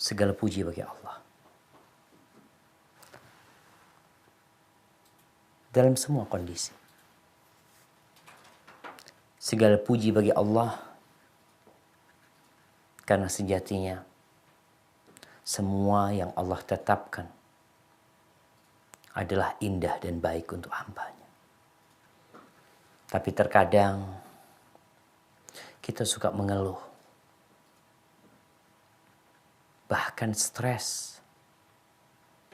Segala puji bagi Allah. Dalam semua kondisi. Segala puji bagi Allah. Karena sejatinya semua yang Allah tetapkan adalah indah dan baik untuk hambanya. Tapi terkadang kita suka mengeluh. Bahkan stres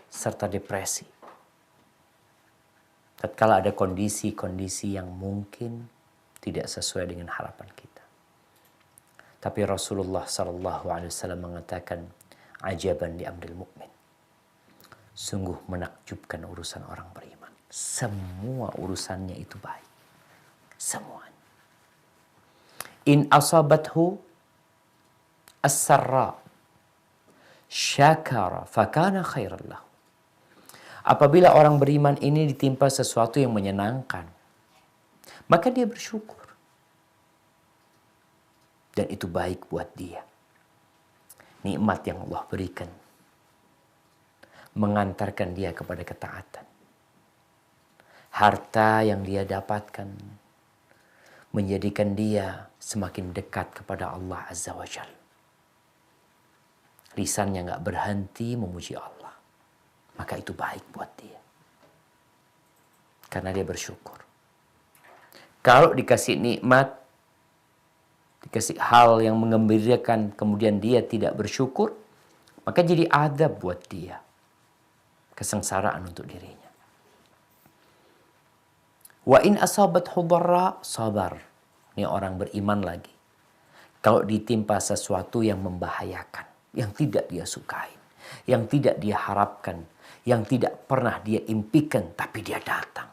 serta depresi. Tatkala ada kondisi-kondisi yang mungkin tidak sesuai dengan harapan kita. Tapi Rasulullah SAW mengatakan, ajaban li amril mu'min. Sungguh menakjubkan urusan orang beriman. Semua urusannya itu baik. Semuanya. In asabathu as-sarra syakara fakana khairan lahu. Apabila orang beriman ini ditimpa sesuatu yang menyenangkan, maka dia bersyukur. Dan itu baik buat dia. Nikmat yang Allah berikan mengantarkan dia kepada ketaatan. Harta yang dia dapatkan menjadikan dia semakin dekat kepada Allah Azza wa Jalla. Lisannya nggak berhenti memuji Allah. Maka itu baik buat dia. Karena dia bersyukur. Kalau dikasih nikmat, dikasih hal yang mengembirakan, kemudian dia tidak bersyukur, maka jadi adab buat dia. Kesengsaraan untuk dirinya. Wa in asabathu dharra sabar. Ini orang beriman lagi. Kalau ditimpa sesuatu yang membahayakan, yang tidak dia sukai, yang tidak dia harapkan, yang tidak pernah dia impikan, tapi dia datang.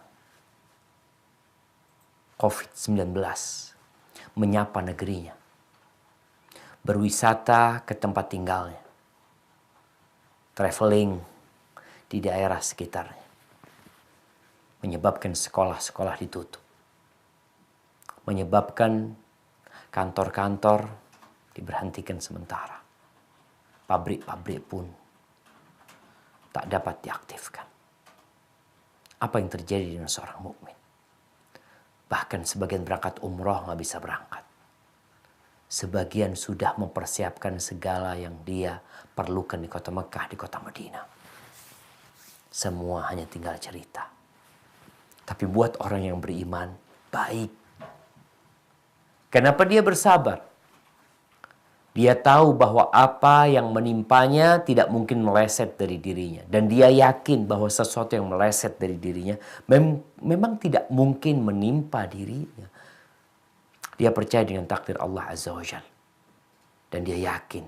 COVID-19 menyapa negerinya. Berwisata ke tempat tinggalnya. Traveling di daerah sekitarnya. Menyebabkan sekolah-sekolah ditutup. Menyebabkan kantor-kantor diberhentikan sementara. Pabrik-pabrik pun tak dapat diaktifkan. Apa yang terjadi dengan seorang mukmin? Bahkan sebagian berangkat umroh nggak bisa berangkat. Sebagian sudah mempersiapkan segala yang dia perlukan di kota Mekah, di kota Madinah. Semua hanya tinggal cerita. Tapi buat orang yang beriman, baik. Kenapa dia bersabar? Dia tahu bahwa apa yang menimpanya tidak mungkin meleset dari dirinya. Dan dia yakin bahwa sesuatu yang meleset dari dirinya memang tidak mungkin menimpa dirinya. Dia percaya dengan takdir Allah Azza wa Jalla. Dan dia yakin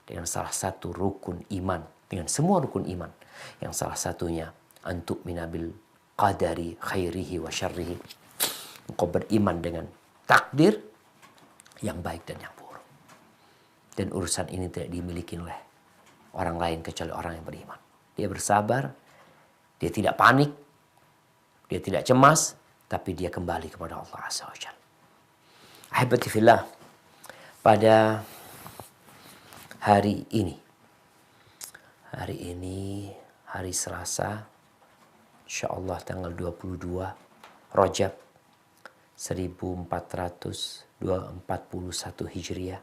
dengan salah satu rukun iman. Dengan semua rukun iman. Yang salah satunya, antuk minabil qadari khairihi wa syarrihi. Engkau beriman dengan takdir yang baik dan yang buruk. Dan urusan ini tidak dimiliki oleh orang lain kecuali orang yang beriman. Dia bersabar, dia tidak panik, dia tidak cemas, tapi dia kembali kepada Allah Azza wa Jalla. Ahibati fillah, pada hari ini, hari Selasa, insyaallah tanggal 22 Rajab 1441 Hijriah.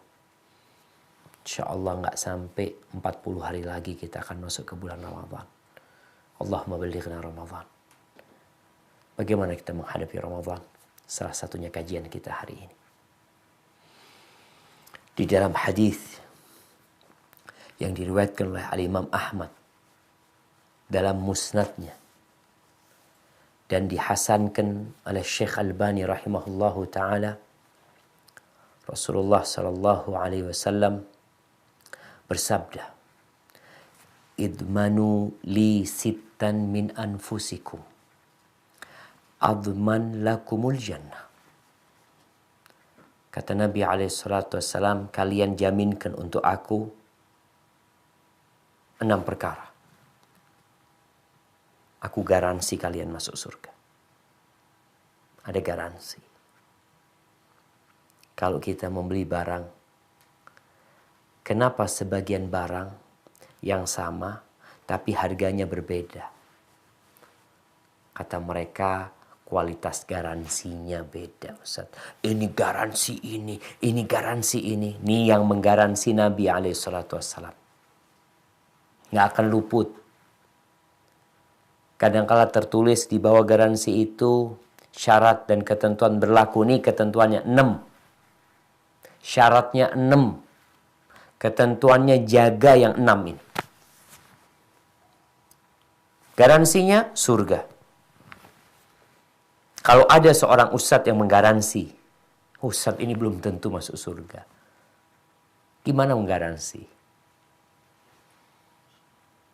InsyaAllah nggak sampai 40 hari lagi kita akan masuk ke bulan Ramadan. Allahumma ballighna Ramadan. Bagaimana kita menghadapi Ramadan? Salah satunya kajian kita hari ini. Di dalam hadis yang diriwayatkan oleh Al-Imam Ahmad dalam musnadnya dan dihasankan oleh Syekh Albani rahimahullahu ta'ala, Rasulullah sallallahu alaihi wasallam bersabda, idmanu li sittan min anfusikum adman lakumul jannah. Kata Nabi SAW, kalian jaminkan untuk aku 6 perkara. Aku garansi kalian masuk surga. Ada garansi. Kalau kita membeli barang, kenapa sebagian barang yang sama tapi harganya berbeda? Kata mereka, kualitas garansinya beda, Ustaz. Ini garansi ini garansi ini. Ini yang menggaransi Nabi SAW. Nggak akan luput. Kadangkala tertulis di bawah garansi itu syarat dan ketentuan berlaku. Nih ketentuannya 6. Syaratnya 6. Ketentuannya jaga yang 6 ini. Garansinya surga. Kalau ada seorang ustadz yang menggaransi, ustadz ini belum tentu masuk surga. Gimana menggaransi?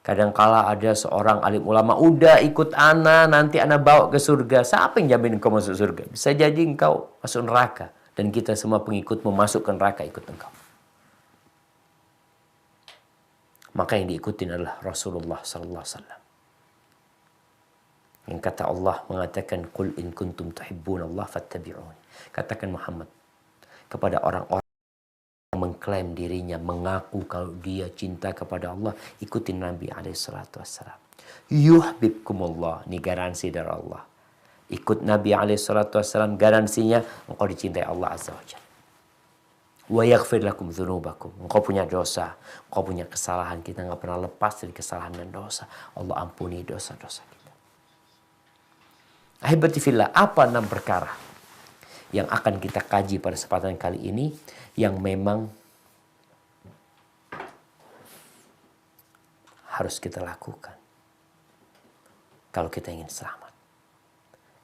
Kadangkala ada seorang alim ulama, udah ikut ana, nanti ana bawa ke surga. Siapa yang jamin engkau masuk surga? Bisa jadi engkau masuk neraka. Dan kita semua pengikut memasuk ke neraka ikut engkau. Maka yang diikutin adalah Rasulullah SAW. Yang kata Allah mengatakan, Qul in kuntum tuhibbunallah fattabi'un. Katakan Muhammad kepada orang-orang yang mengklaim dirinya, mengaku kalau dia cinta kepada Allah, ikutin Nabi SAW. Yuhbibkumullah, ini garansi dari Allah. Ikut Nabi SAW, garansinya engkau dicintai Allah Azza wa Jalla. Wa yaghfir lakum dzunubakum. Engkau punya dosa, engkau punya kesalahan, kita nggak pernah lepas dari kesalahan dan dosa. Allah ampuni dosa-dosa kita. Ahibati fillah, apa 6 perkara yang akan kita kaji pada kesempatan kali ini yang memang harus kita lakukan kalau kita ingin selamat,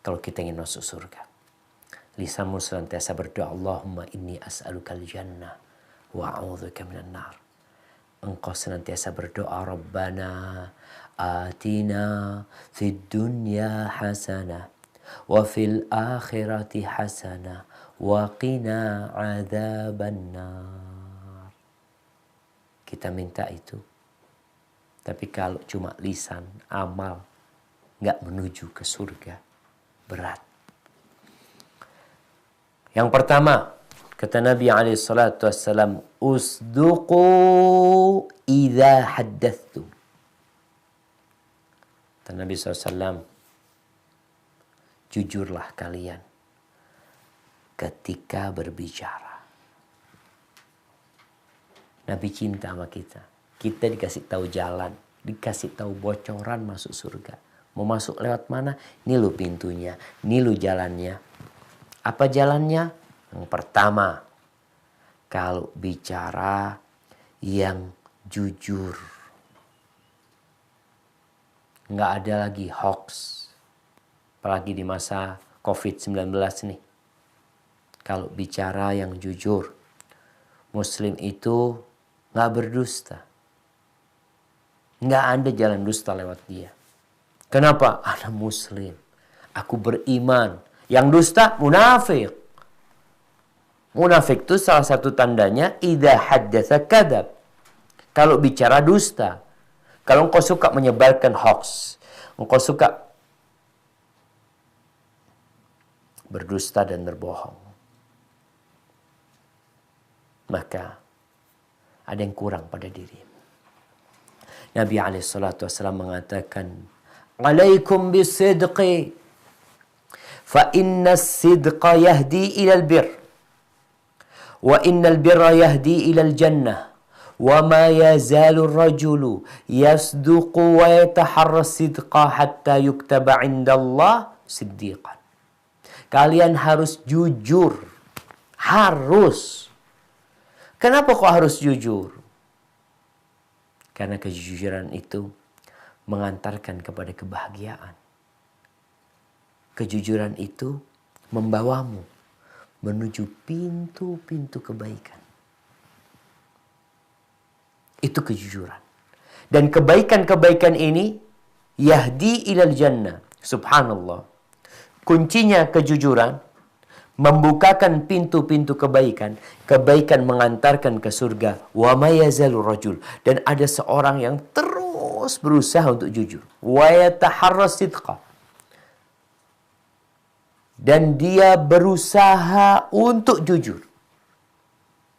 kalau kita ingin masuk surga. Lisanmu senantiasa berdoa, Allahumma inni as'alukal jannah wa a'udzubika minan nar. Engkau senantiasa berdoa, Rabbana atina fid dunya hasanah wa fil akhirati hasanah wa qina adzabannar. Kita minta itu. Tapi kalau cuma lisan, amal nggak menuju ke surga, berat. Yang pertama, kata Nabi SAW, usduqu idza haddathtum. Kata Nabi SAW, jujurlah kalian ketika berbicara. Nabi cinta sama kita. Kita dikasih tahu jalan, dikasih tahu bocoran masuk surga. Mau masuk lewat mana? Ini lo pintunya, ini lo jalannya. Apa jalannya? Yang pertama, kalau bicara yang jujur. Nggak ada lagi hoax. Apalagi di masa COVID-19 nih. Kalau bicara yang jujur. Muslim itu nggak berdusta. Nggak ada jalan dusta lewat dia. Kenapa? Ana Muslim. Aku beriman. Yang dusta, munafik. Munafik itu salah satu tandanya, idza haddatsa kadzab. Kalau bicara dusta. Kalau engkau suka menyebarkan hoax, engkau suka berdusta dan berbohong, maka ada yang kurang pada diri. Nabi SAW mengatakan, alaikum bisidqi, fa inna sidqa yahdi ilal bir, wa innal birra yahdi ilal jannah, wa ma yazalu rajulu yasduqu wa yataharra sidqa hatta yuktaba indallah siddiqan. Kalian harus jujur. Harus. Kenapa kok harus jujur? Karena kejujuran itu mengantarkan kepada kebahagiaan. Kejujuran itu membawamu menuju pintu-pintu kebaikan. Itu kejujuran. Dan kebaikan-kebaikan ini yahdi ilal jannah. Subhanallah. Kuncinya kejujuran membukakan pintu-pintu kebaikan. Kebaikan mengantarkan ke surga. Wa ma yazalu rajul. Dan ada seorang yang terus berusaha untuk jujur. Wa yataharra sidqa. Dan dia berusaha untuk jujur.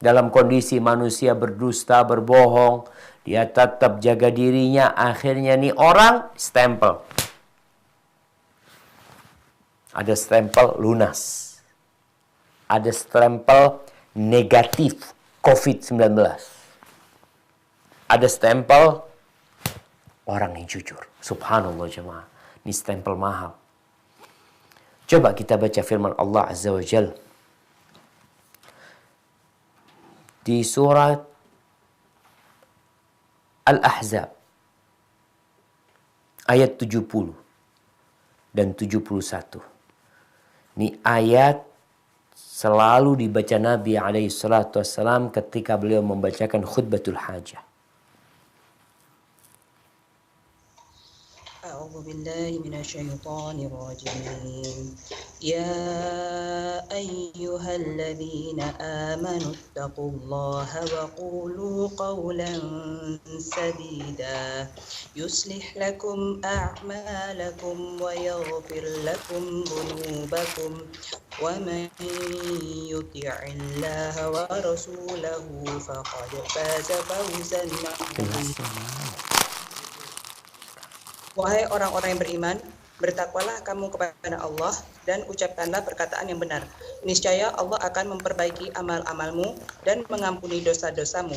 Dalam kondisi manusia berdusta, berbohong, dia tetap jaga dirinya. Akhirnya nih orang stempel. Ada stempel lunas. Ada stempel negatif COVID-19. Ada stempel orang yang jujur. Subhanallah jemaah. Ini stempel mahal. Coba kita baca firman Allah Azza wa Jal. Di surat Al-Ahzab. Ayat 70 dan 71. Ini ayat selalu dibaca Nabi SAW ketika beliau membacakan khutbatul hajah. أعوذ بالله من الشيطان الرجيم يا أيها الذين آمنوا اتقوا الله وقولوا قولا سديدا يصلح لكم أعمالكم ويغفر لكم ذنوبكم ومن يطع الله ورسوله فقد فاز فوزا عظيما. Wahai orang-orang yang beriman, bertakwalah kamu kepada Allah dan ucapkanlah perkataan yang benar. Niscaya Allah akan memperbaiki amal-amalmu dan mengampuni dosa-dosamu.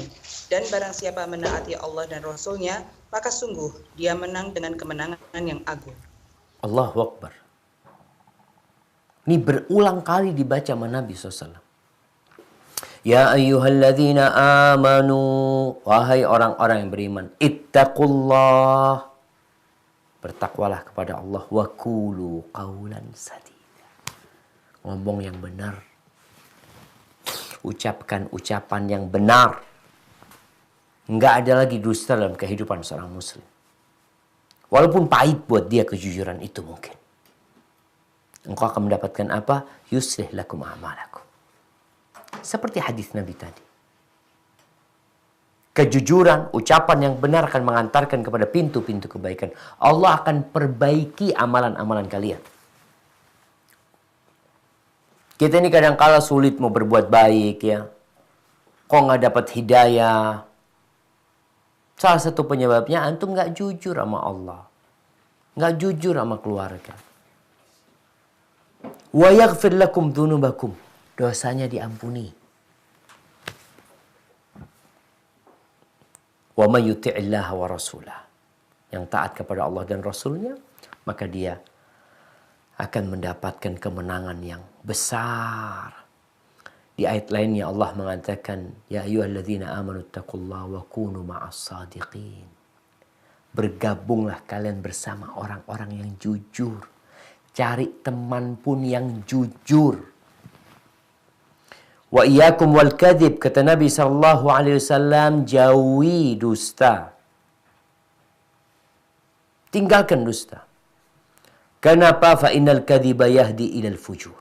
Dan barang siapa menaati Allah dan Rasul-Nya, maka sungguh dia menang dengan kemenangan yang agung. Allahu Akbar. Ini berulang kali dibaca sama Nabi SAW. Ya ayyuhalladzina amanu. Wahai orang-orang yang beriman. Ittaqullah. Bertakwalah kepada Allah. Wa qulu qawlan sadida. Ngomong yang benar. Ucapkan ucapan yang benar. Enggak ada lagi dusta dalam kehidupan seorang muslim. Walaupun pahit buat dia kejujuran itu mungkin. Engkau akan mendapatkan apa? Yuslih lakum a'malakum. Seperti hadis Nabi tadi. Kejujuran, ucapan yang benar akan mengantarkan kepada pintu-pintu kebaikan. Allah akan perbaiki amalan-amalan kalian. Kita ini kadang-kala sulit mau berbuat baik ya. Kok nggak dapat hidayah? Salah satu penyebabnya antum nggak jujur sama Allah. Nggak jujur sama keluarga. Wa yaghfir lakum dzunubakum. Dosanya diampuni. Wa may yuti'illaha wa rasulah. Yang taat kepada Allah dan Rasulnya, maka dia akan mendapatkan kemenangan yang besar. Di ayat lainnya Allah mengatakan, Ya ayyuhalladzina amanu taqullaha wa kunu ma'as sadiqin. Bergabunglah kalian bersama orang-orang yang jujur. Cari teman pun yang jujur. Wa iyyakum wal kadhib, kata Nabi SAW, jauhi dusta. Tinggalkan dusta. Kenapa? Fa innal kadhiba yahdi ilal fujur.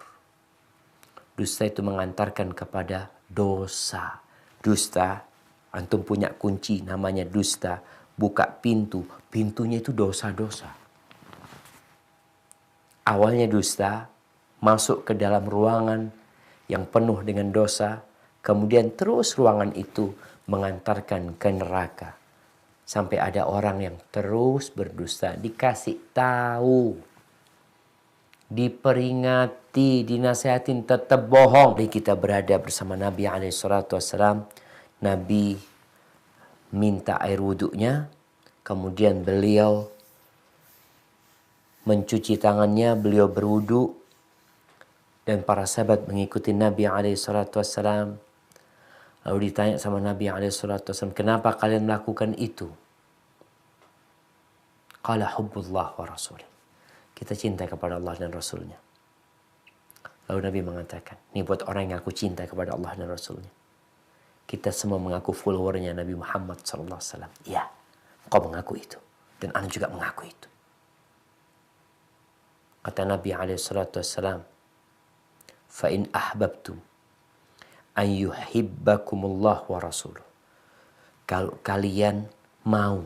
Dusta itu mengantarkan kepada dosa. Dusta, antum punya kunci namanya dusta. Buka pintu, pintunya itu dosa-dosa. Awalnya dusta, masuk ke dalam ruangan yang penuh dengan dosa, kemudian terus ruangan itu mengantarkan ke neraka. Sampai ada orang yang terus berdusta, dikasih tahu, diperingati, dinasehatin, tetap bohong. Jadi kita berada bersama Nabi SAW. Nabi minta air wudhunya, kemudian beliau mencuci tangannya, beliau berwudhu. Dan para sahabat mengikuti Nabi SAW. Lalu ditanya sama Nabi SAW, kenapa kalian melakukan itu? Qala hubbullah wa rasulih. Kita cinta kepada Allah dan Rasulnya. Lalu Nabi mengatakan, ini buat orang yang aku cinta kepada Allah dan Rasulnya. Kita semua mengaku followernya Nabi Muhammad SAW. Ya, kau mengaku itu. Dan Anda juga mengaku itu. Kata Nabi SAW, Fa'in ahbabtum an yuhibbakumullah wa rasuluh. Kalau kalian mau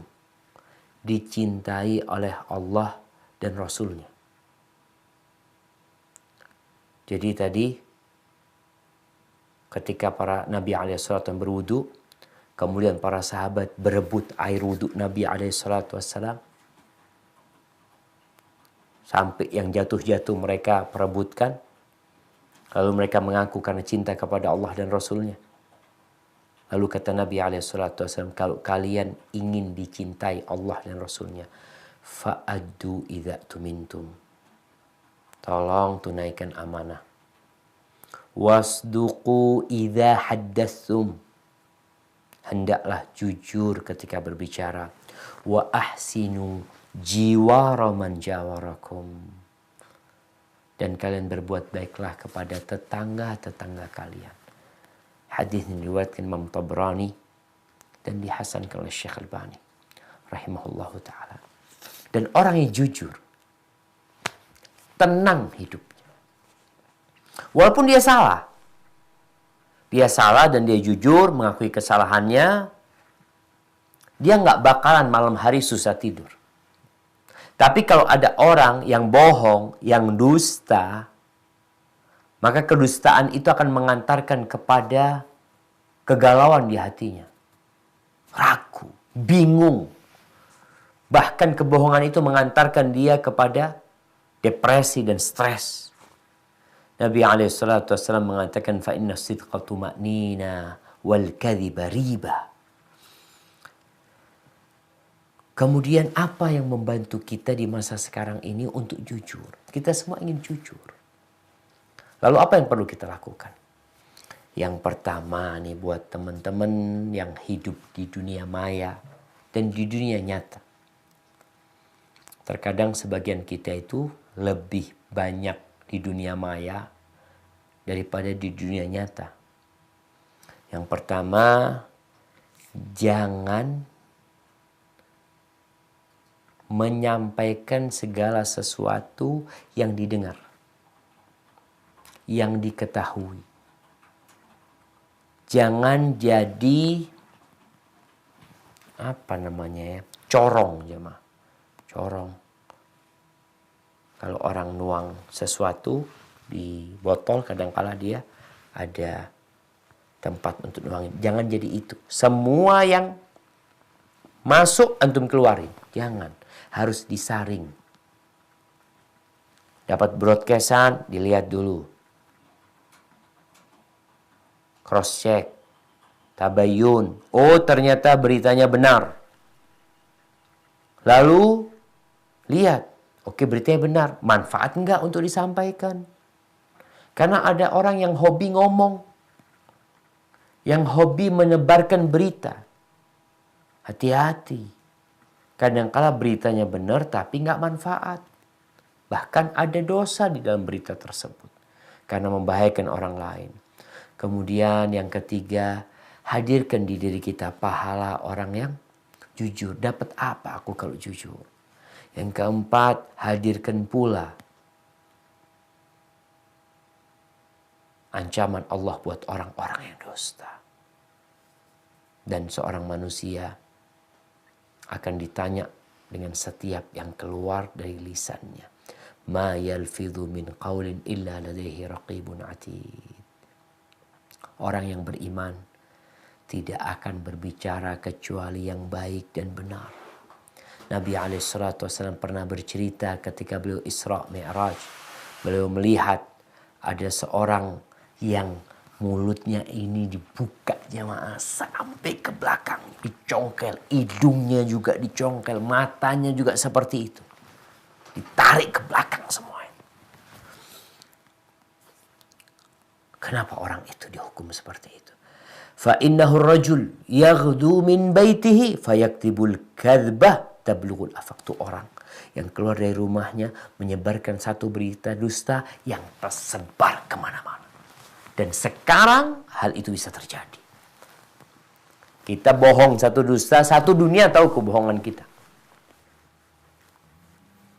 dicintai oleh Allah dan Rasulnya. Jadi tadi ketika para Nabi alaihissalam berwudu, kemudian para sahabat berebut air wudu Nabi alaihissalam, sampai yang jatuh-jatuh mereka perebutkan. Lalu mereka mengaku karena cinta kepada Allah dan Rasulnya. Lalu kata Nabi alaihissalam, kalau kalian ingin dicintai Allah dan Rasulnya, fa'addu idza tumintum. Tolong tunaikan amanah. Wasduqu idza haddatsum. Hendaklah jujur ketika berbicara. Wa ahsinu jiwara man jawarakum. Dan kalian berbuat baiklah kepada tetangga-tetangga kalian. Hadis ini diriwayatkan Imam Tabrani dan dihasankan oleh Syekh Albani rahimahullahu taala. Dan orang yang jujur, tenang hidupnya. Walaupun dia salah. Dia salah dan dia jujur mengakui kesalahannya. Dia nggak bakalan malam hari susah tidur. Tapi kalau ada orang yang bohong, yang dusta, maka kedustaan itu akan mengantarkan kepada kegalauan di hatinya. Ragu, bingung. Bahkan kebohongan itu mengantarkan dia kepada depresi dan stres. Nabi SAW mengatakan, فَإِنَّ الصِّدْقَ طُمَأْنِينَ وَالْكَذِبَ رِيبَةٌ. Kemudian apa yang membantu kita di masa sekarang ini untuk jujur? Kita semua ingin jujur. Lalu apa yang perlu kita lakukan? Yang pertama nih buat teman-teman yang hidup di dunia maya dan di dunia nyata. Terkadang sebagian kita itu lebih banyak di dunia maya daripada di dunia nyata. Yang pertama, jangan menyampaikan segala sesuatu yang didengar, yang diketahui. Jangan jadi corong jemaah. Corong. Kalau orang nuang sesuatu di botol, kadangkala dia ada tempat untuk nuangin. Jangan jadi itu. Semua yang masuk antum keluarin. Jangan. Harus disaring. Dapat broadcastan, dilihat dulu. Cross check. Tabayun. Oh, ternyata beritanya benar. Lalu lihat. Oke, beritanya benar. Manfaat enggak untuk disampaikan? Karena ada orang yang hobi ngomong. Yang hobi menebarkan berita. Hati-hati. Kadangkala beritanya benar tapi nggak manfaat. Bahkan ada dosa di dalam berita tersebut. Karena membahayakan orang lain. Kemudian yang ketiga, hadirkan di diri kita pahala orang yang jujur. Dapat apa aku kalau jujur? Yang keempat, hadirkan pula ancaman Allah buat orang-orang yang dusta. Dan seorang manusia akan ditanya dengan setiap yang keluar dari lisannya. Ma yalfidhu min qawlin illa ladaihi raqibun atid. Orang yang beriman tidak akan berbicara kecuali yang baik dan benar. Nabi SAW pernah bercerita ketika beliau Isra Mi'raj. Beliau melihat ada seorang yang mulutnya ini dibuka jemaah sampai ke belakang. Dicongkel. Hidungnya juga dicongkel. Matanya juga seperti itu. Ditarik ke belakang semua. Kenapa orang itu dihukum seperti itu? فَإِنَّهُ الرَّجُلُ يَغْدُو مِنْ بَيْتِهِ فَيَكْتِبُ الْكَذْبَةِ تَبْلُغُ الْأَفَقِ. Itu orang yang keluar dari rumahnya menyebarkan satu berita dusta yang tersebar kemana-mana. Dan sekarang hal itu bisa terjadi. Kita bohong satu dusta, satu dunia tahu kebohongan kita.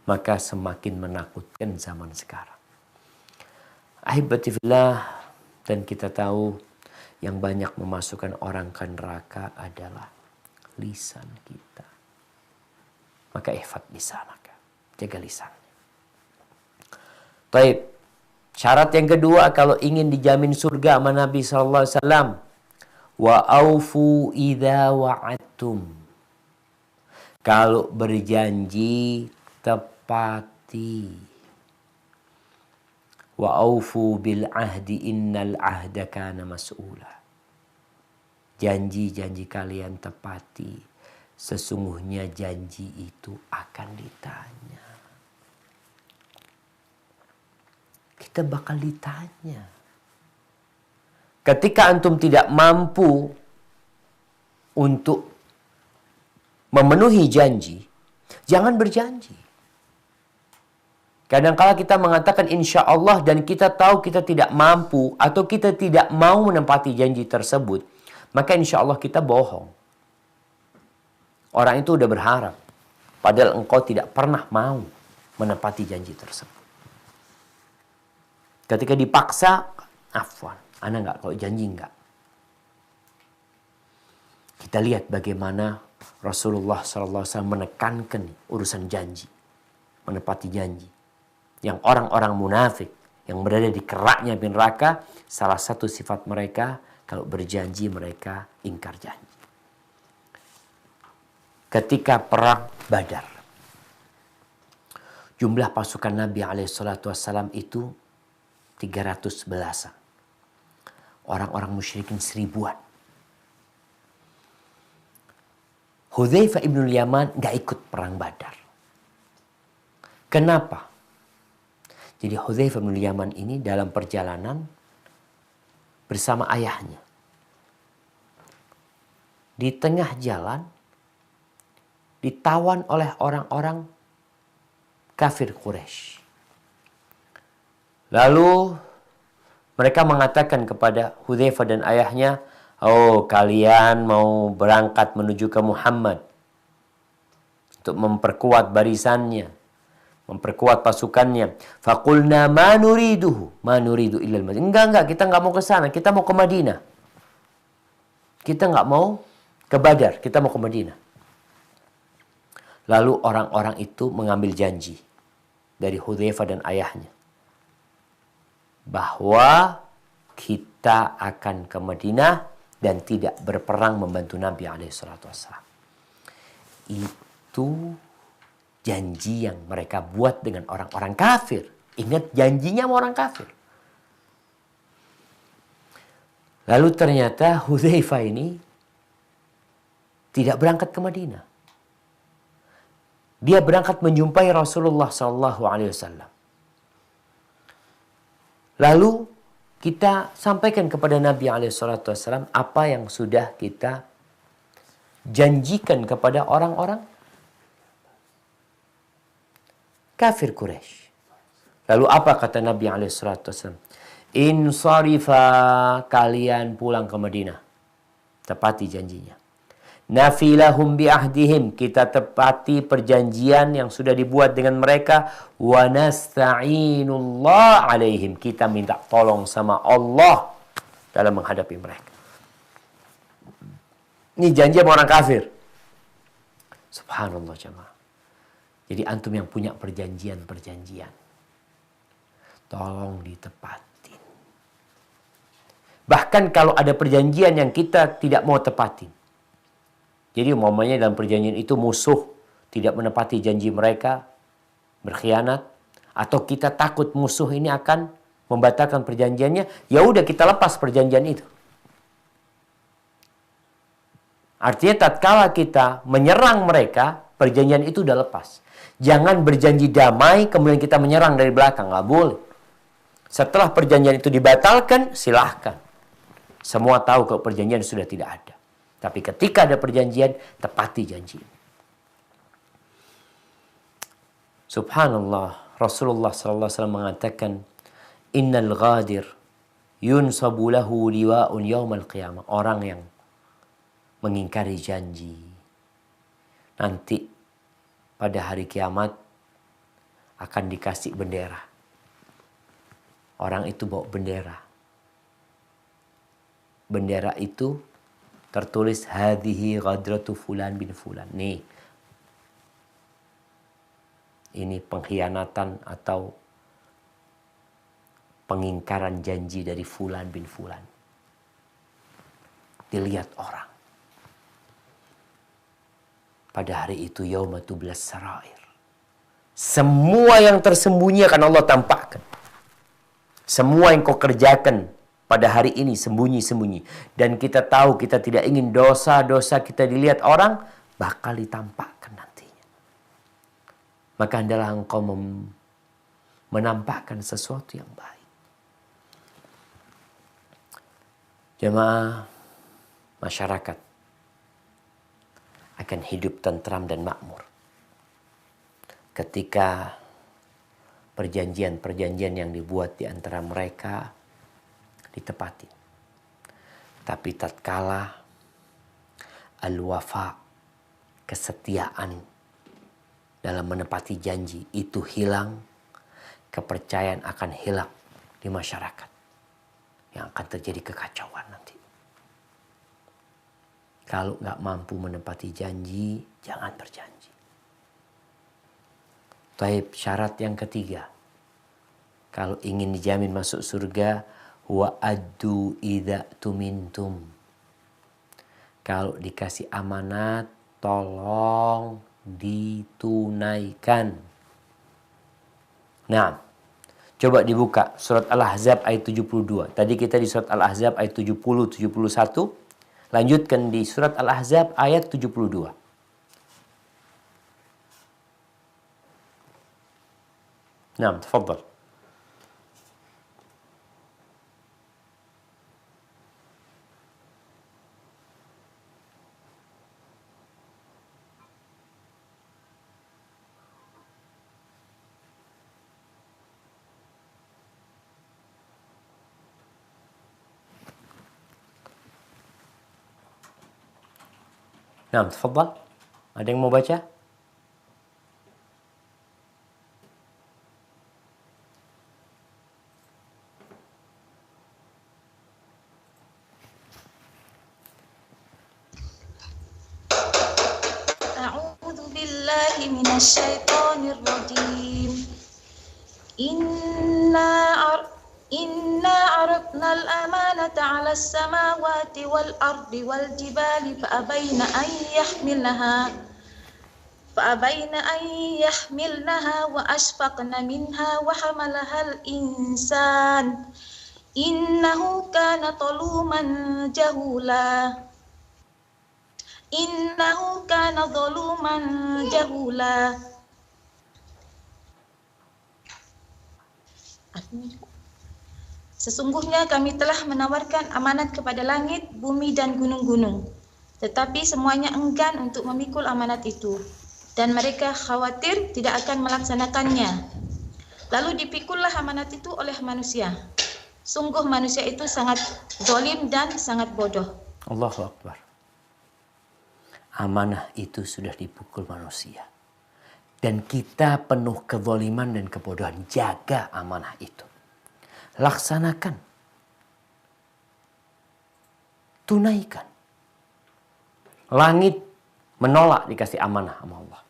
Maka semakin menakutkan zaman sekarang. Ahibati fillah, dan kita tahu yang banyak memasukkan orang ke neraka adalah lisan kita. Maka ihfad lisanaka, jaga lisannya. Baik, Syarat yang kedua kalau ingin dijamin surga sama Nabi sallallahu alaihi wasallam, wa aufu idza wa'adtum. Kalau berjanji tepati. Wa aufu bil ahdi innal ahda kana mas'ula. Janji-janji kalian tepati. Sesungguhnya janji itu akan ditanya. Kita bakal ditanya. Ketika antum tidak mampu untuk memenuhi janji, jangan berjanji. Kadang-kala kita mengatakan insya Allah dan kita tahu kita tidak mampu atau kita tidak mau menempati janji tersebut, maka insya Allah kita bohong. Orang itu udah berharap, padahal engkau tidak pernah mau menepati janji tersebut. Ketika dipaksa, afwan, ana enggak, kalau janji enggak. Kita lihat bagaimana Rasulullah SAW menekankan urusan janji, menepati janji. Yang orang-orang munafik yang berada di keraknya neraka, salah satu sifat mereka kalau berjanji mereka ingkar janji. Ketika perang Badar, jumlah pasukan Nabi SAW itu 300 belasan. Orang-orang musyrikin 1000-an. Hudzaifah ibn Yaman gak ikut perang Badar. Kenapa? Jadi Hudzaifah ibn Yaman ini dalam perjalanan bersama ayahnya. Di tengah jalan ditawan oleh orang-orang kafir Quraisy. Lalu mereka mengatakan kepada Hudzaifah dan ayahnya, "Oh, kalian mau berangkat menuju ke Muhammad untuk memperkuat barisannya, memperkuat pasukannya. Faqulna ma nuriduhu, ma nuridu illa al-Madinah." Enggak, kita enggak mau ke sana, kita mau ke Madinah. Kita enggak mau ke Badar, kita mau ke Madinah. Lalu orang-orang itu mengambil janji dari Hudzaifah dan ayahnya bahwa kita akan ke Madinah dan tidak berperang membantu Nabi SAW. Itu janji yang mereka buat dengan orang-orang kafir. Ingat janjinya sama orang kafir. Lalu ternyata Hudzaifah ini tidak berangkat ke Madinah. Dia berangkat menjumpai Rasulullah SAW. Lalu kita sampaikan kepada Nabi SAW apa yang sudah kita janjikan kepada orang-orang kafir Quraisy. Lalu apa kata Nabi SAW? Insarifa, kalian pulang ke Madinah. Tepati janjinya. Nafilahum bi'ahdihim, kita tepati perjanjian yang sudah dibuat dengan mereka. Wa nasta'inullah alaihim, kita minta tolong sama Allah dalam menghadapi mereka. Ini janji sama orang kafir. Subhanallah jemaah. Jadi antum yang punya perjanjian-perjanjian, tolong ditepatin. Bahkan kalau ada perjanjian yang kita tidak mau tepatin. Jadi umpamanya dalam perjanjian itu musuh tidak menepati janji mereka, berkhianat, atau kita takut musuh ini akan membatalkan perjanjiannya, ya udah kita lepas perjanjian itu. Artinya tatkala kita menyerang mereka, perjanjian itu udah lepas. Jangan berjanji damai kemudian kita menyerang dari belakang, nggak boleh. Setelah perjanjian itu dibatalkan, silahkan. Semua tahu kalau perjanjian sudah tidak ada. Tapi ketika ada perjanjian, tepati janji. Subhanallah, Rasulullah SAW mengatakan, Innal ghadir yunsabu lahu liwa'un yawmal qiyamah. Orang yang mengingkari janji, nanti pada hari kiamat akan dikasih bendera. Orang itu bawa bendera. Bendera itu tertulis hadhihi ghadratu fulan bin fulan. Nih. Ini pengkhianatan atau pengingkaran janji dari Fulan bin Fulan. Dilihat orang. Pada hari itu yauma tublas sarair. Semua yang tersembunyi akan Allah tampakkan. Semua yang kau kerjakan pada hari ini sembunyi-sembunyi. Dan kita tahu kita tidak ingin dosa-dosa kita dilihat orang, bakal ditampakkan nantinya. Maka hendaklah engkau menampakkan sesuatu yang baik. Jemaah, masyarakat akan hidup tentram dan makmur ketika perjanjian-perjanjian yang dibuat di antara mereka ditepati. Tapi tatkala al-wafa, kesetiaan dalam menepati janji itu hilang, kepercayaan akan hilang di masyarakat. Yang akan terjadi kekacauan nanti. Kalau nggak mampu menepati janji, jangan berjanji. Taib, syarat yang ketiga. Kalau ingin dijamin masuk surga, wa addu idza tumintum. Kalau dikasih amanat, tolong ditunaikan. Nah, coba dibuka surat Al-Ahzab ayat 72. Tadi kita di surat Al-Ahzab ayat 70-71. Lanjutkan di surat Al-Ahzab ayat 72. Nah, tafadhal. Nah, tafadhal. Ada yang mau baca? A'udzu billahi minasyaitonir rajim. Inna aradna al-amanata 'ala as-samawati wal ardi wal jibali fa'abayna an yahmilnaha wa ashfaqna minha wa hamalaha al-insan innahu kana zaluman jahula. Sesungguhnya kami telah menawarkan amanat kepada langit, bumi, dan gunung-gunung. Tetapi semuanya enggan untuk memikul amanat itu. Dan mereka khawatir tidak akan melaksanakannya. Lalu dipikullah amanat itu oleh manusia. Sungguh manusia itu sangat zalim dan sangat bodoh. Allahu Akbar. Amanah itu sudah dipukul manusia. Dan kita penuh kezaliman dan kebodohan. Jaga amanah itu. Laksanakan. Tunaikan. Langit menolak dikasih amanah sama Allah.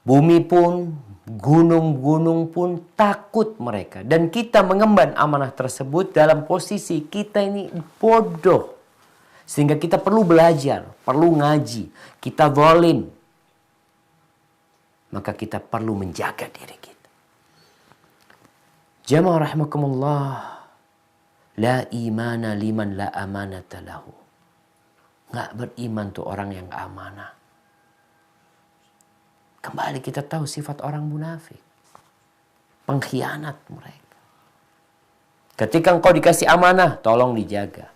Bumi pun, gunung-gunung pun takut mereka. Dan kita mengemban amanah tersebut dalam posisi kita ini bodoh. Sehingga kita perlu belajar, perlu ngaji. Kita zalim. Maka kita perlu menjaga diri kita. Jamaah rahimakumullah. La imana liman la amanata lahu. Nggak beriman tuh orang yang nggak amanah. Kembali kita tahu sifat orang munafik. Pengkhianat mereka. Ketika engkau dikasih amanah, tolong dijaga.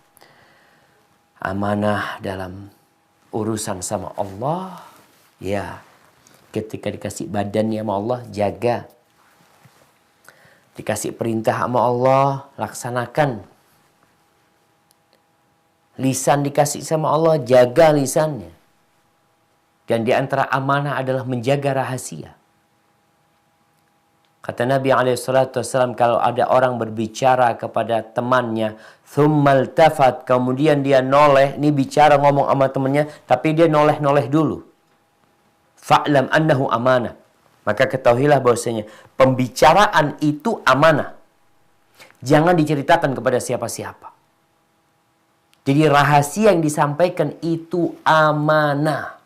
Amanah dalam urusan sama Allah. Ya, ketika dikasih badannya sama Allah, jaga. Dikasih perintah sama Allah, laksanakan. Lisan dikasih sama Allah, jaga lisannya. Dan di antara amanah adalah menjaga rahasia. Kata Nabi SAW, kalau ada orang berbicara kepada temannya, thummal tafat, kemudian dia noleh, ini bicara ngomong sama temannya, tapi dia noleh-noleh dulu. Fa'lam annahu amanah. Maka ketahuilah bahwasanya pembicaraan itu amanah. Jangan diceritakan kepada siapa-siapa. Jadi rahasia yang disampaikan itu amanah.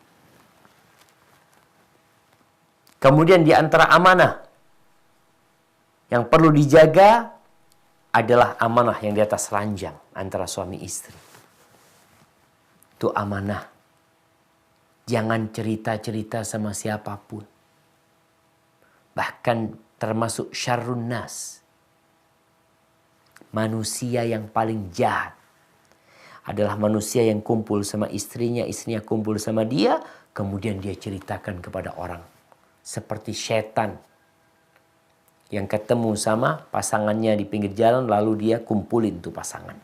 Kemudian di antara amanah yang perlu dijaga adalah amanah yang di atas ranjang antara suami istri. Itu amanah. Jangan cerita-cerita sama siapapun. Bahkan termasuk syarrun nas. Manusia yang paling jahat adalah manusia yang kumpul sama istrinya, istrinya kumpul sama dia, kemudian dia ceritakan kepada orang. Seperti setan yang ketemu sama pasangannya di pinggir jalan, lalu dia kumpulin tuh pasangan.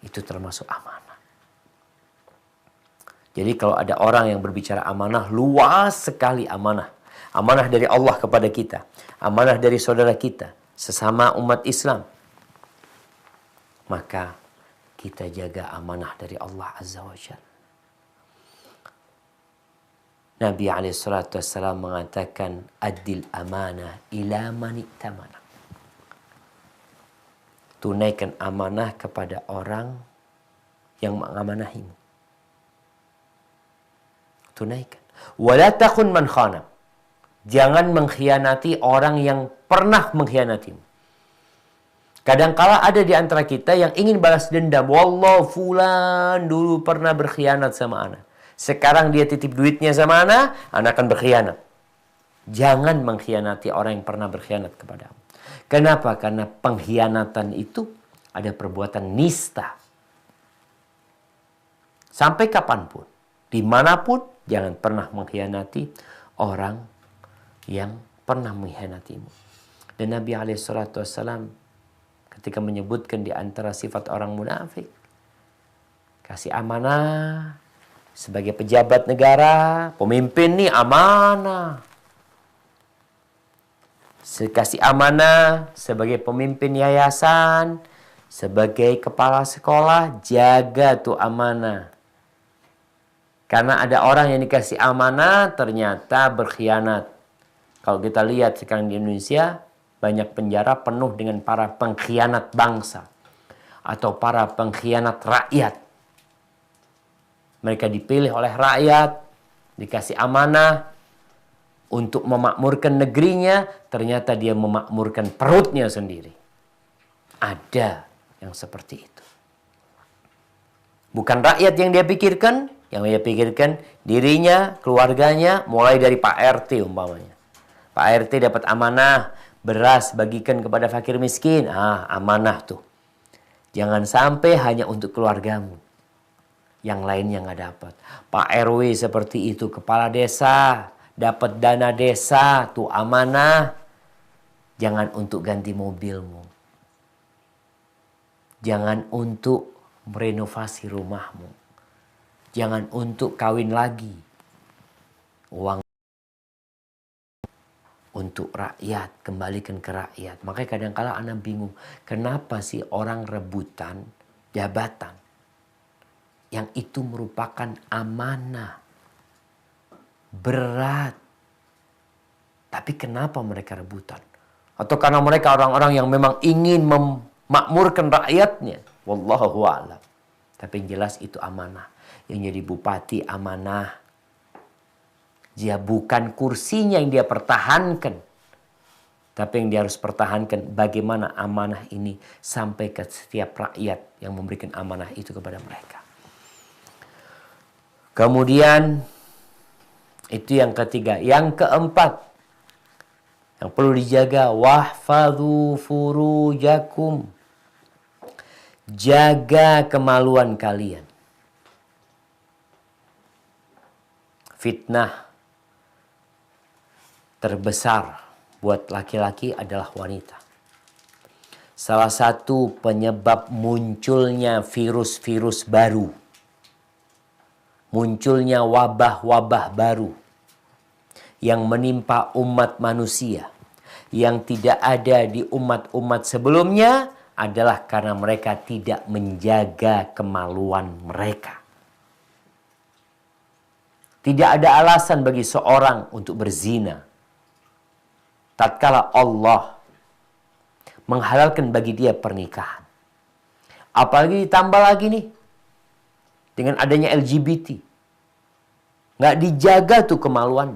Itu termasuk amanah. Jadi kalau ada orang yang berbicara amanah, luas sekali amanah. Amanah dari Allah kepada kita. Amanah dari saudara kita, sesama umat Islam. Maka kita jaga amanah dari Allah Azza wa Jalla. Nabi SAW mengatakan, adil amanah ila man i'tamana. Tunaikan amanah kepada orang yang mengamanahimu. Tunaikan. Wala takun man khana. Jangan mengkhianati orang yang pernah mengkhianatimu. Kadangkala ada di antara kita yang ingin balas dendam. Wallah fulan dulu pernah berkhianat sama ana. Sekarang dia titip duitnya sama ana akan berkhianat. Jangan mengkhianati orang yang pernah berkhianat kepadamu. Kenapa? Karena pengkhianatan itu ada perbuatan nista. Sampai kapanpun, dimanapun, jangan pernah mengkhianati orang yang pernah mengkhianatimu. Dan Nabi SAW ketika menyebutkan di antara sifat orang munafik, kasih amanah sebagai pejabat negara, pemimpin nih amanah. Kasih amanah sebagai pemimpin yayasan, sebagai kepala sekolah, jaga tuh amanah. Karena ada orang yang dikasih amanah ternyata berkhianat. Kalau kita lihat sekarang di Indonesia, banyak penjara penuh dengan para pengkhianat bangsa atau para pengkhianat rakyat. Mereka dipilih oleh rakyat, dikasih amanah untuk memakmurkan negerinya, ternyata dia memakmurkan perutnya sendiri. Ada yang seperti itu. Bukan rakyat yang dia pikirkan, yang dia pikirkan dirinya, keluarganya, mulai dari Pak RT umpamanya. Pak RT dapat amanah, beras bagikan kepada fakir miskin. Amanah tuh. Jangan sampai hanya untuk keluargamu. Yang lainnya nggak dapat. Pak RW seperti itu, kepala desa, dapat dana desa, tuh amanah. Jangan untuk ganti mobilmu. Jangan untuk merenovasi rumahmu. Jangan untuk kawin lagi. Uang untuk rakyat, kembalikan ke rakyat. Makanya kadang-kala anak bingung, kenapa sih orang rebutan jabatan yang itu merupakan amanah, berat. Tapi kenapa mereka rebutan? Atau karena mereka orang-orang yang memang ingin memakmurkan rakyatnya? Wallahu a'lam. Tapi yang jelas itu amanah. Yang jadi bupati amanah. Dia bukan kursinya yang dia pertahankan. Tapi yang dia harus pertahankan bagaimana amanah ini sampai ke setiap rakyat yang memberikan amanah itu kepada mereka. Kemudian itu yang ketiga. Yang keempat yang perlu dijaga, wahfadzu furujakum. Jaga kemaluan kalian. Fitnah terbesar buat laki-laki adalah wanita. Salah satu penyebab munculnya virus-virus baru, munculnya wabah-wabah baru yang menimpa umat manusia yang tidak ada di umat-umat sebelumnya adalah karena mereka tidak menjaga kemaluan mereka. Tidak ada alasan bagi seorang untuk berzina tatkala Allah menghalalkan bagi dia pernikahan. Apalagi ditambah lagi nih, dengan adanya LGBT. Nggak dijaga tuh kemaluan.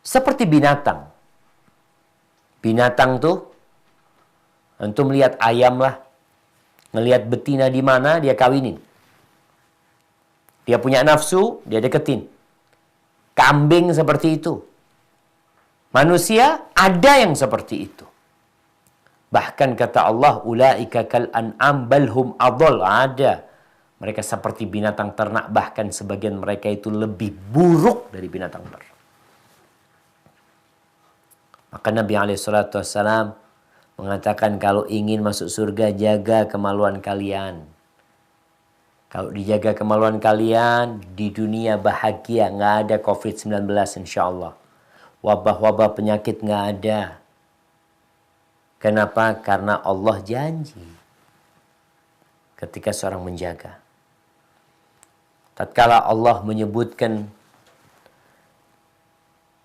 Seperti binatang. Binatang tuh, antum melihat ayam lah. Ngelihat betina di mana, dia kawinin. Dia punya nafsu, dia deketin. Kambing seperti itu. Manusia ada yang seperti itu. Bahkan kata Allah, ulaika kal an'am bal hum adall. Ada. Mereka seperti binatang ternak, bahkan sebagian mereka itu lebih buruk dari binatang ternak. Maka Nabi SAW mengatakan, kalau ingin masuk surga, jaga kemaluan kalian. Kalau dijaga kemaluan kalian, di dunia bahagia, nggak ada COVID-19 insya Allah. Wabah-wabah penyakit nggak ada. Kenapa? Karena Allah janji ketika seorang menjaga. Tatkala Allah menyebutkan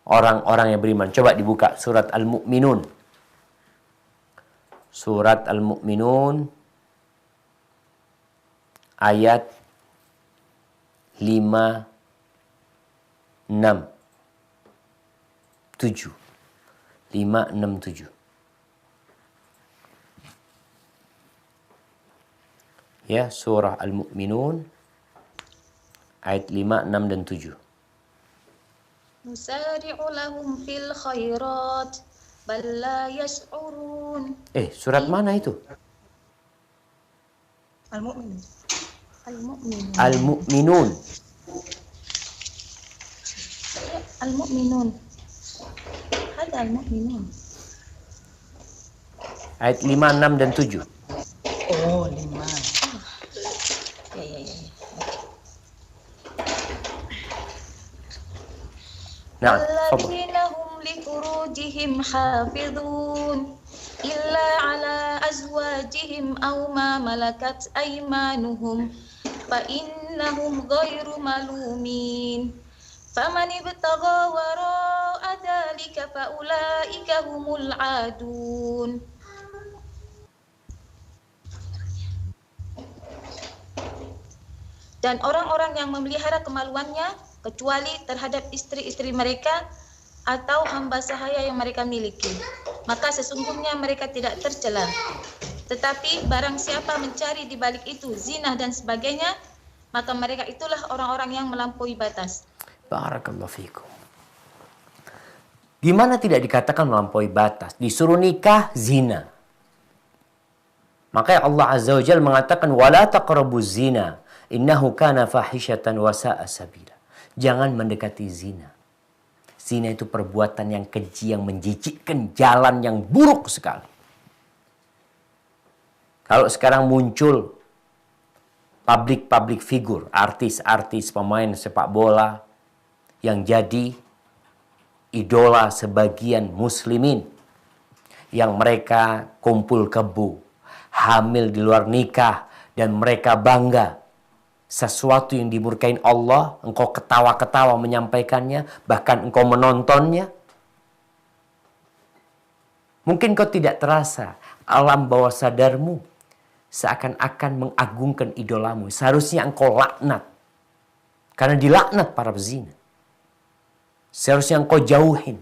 orang-orang yang beriman. Coba dibuka surat Al-Mu'minun. Surat Al-Mu'minun ayat 5, 6, 7. 5, 6, 7. Ya, surah Al-Mu'minun ayat 5, 6, dan 7. Nusari'u lahum fil khairat bal la yash'urun. Surat mana itu? Al-Mu'min. Al-Mu'min. Al-Mu'minun. Al-Mu'minun. Ada Al-Mu'minun. Ayat 5, 6, dan 7. Oh, 5. Ya. Nah, Alladzina hum li furujihim hafizun illa ala azwajihim aw ma malakat aymanuhum fa innahum ghairu malumin. Faman ibtagha wara'a dzalika fa ulaika humul adun. Dan orang-orang yang memelihara kemaluannya kecuali terhadap istri-istri mereka atau hamba sahaya yang mereka miliki, maka sesungguhnya mereka tidak tercela. Tetapi barang siapa mencari di balik itu zina dan sebagainya, maka mereka itulah orang-orang yang melampaui batas. Barakallahu fikum. Gimana tidak dikatakan melampaui batas? Disuruh nikah, zina. Makanya Allah Azza wa Jalla mengatakan, wala taqrabuz zina innahu kana fahishatan wa sa'a sabila. Jangan mendekati zina. Zina itu perbuatan yang keji, yang menjijikkan, jalan yang buruk sekali. Kalau sekarang muncul public figure, artis-artis, pemain sepak bola yang jadi idola sebagian muslimin, yang mereka kumpul kebo, hamil di luar nikah, dan mereka bangga. Sesuatu yang dimurkain Allah, engkau ketawa-ketawa menyampaikannya, bahkan engkau menontonnya. Mungkin kau tidak terasa, alam bawah sadarmu seakan-akan mengagungkan idolamu. Seharusnya engkau laknat, karena dilaknat para pezina. Seharusnya engkau jauhin.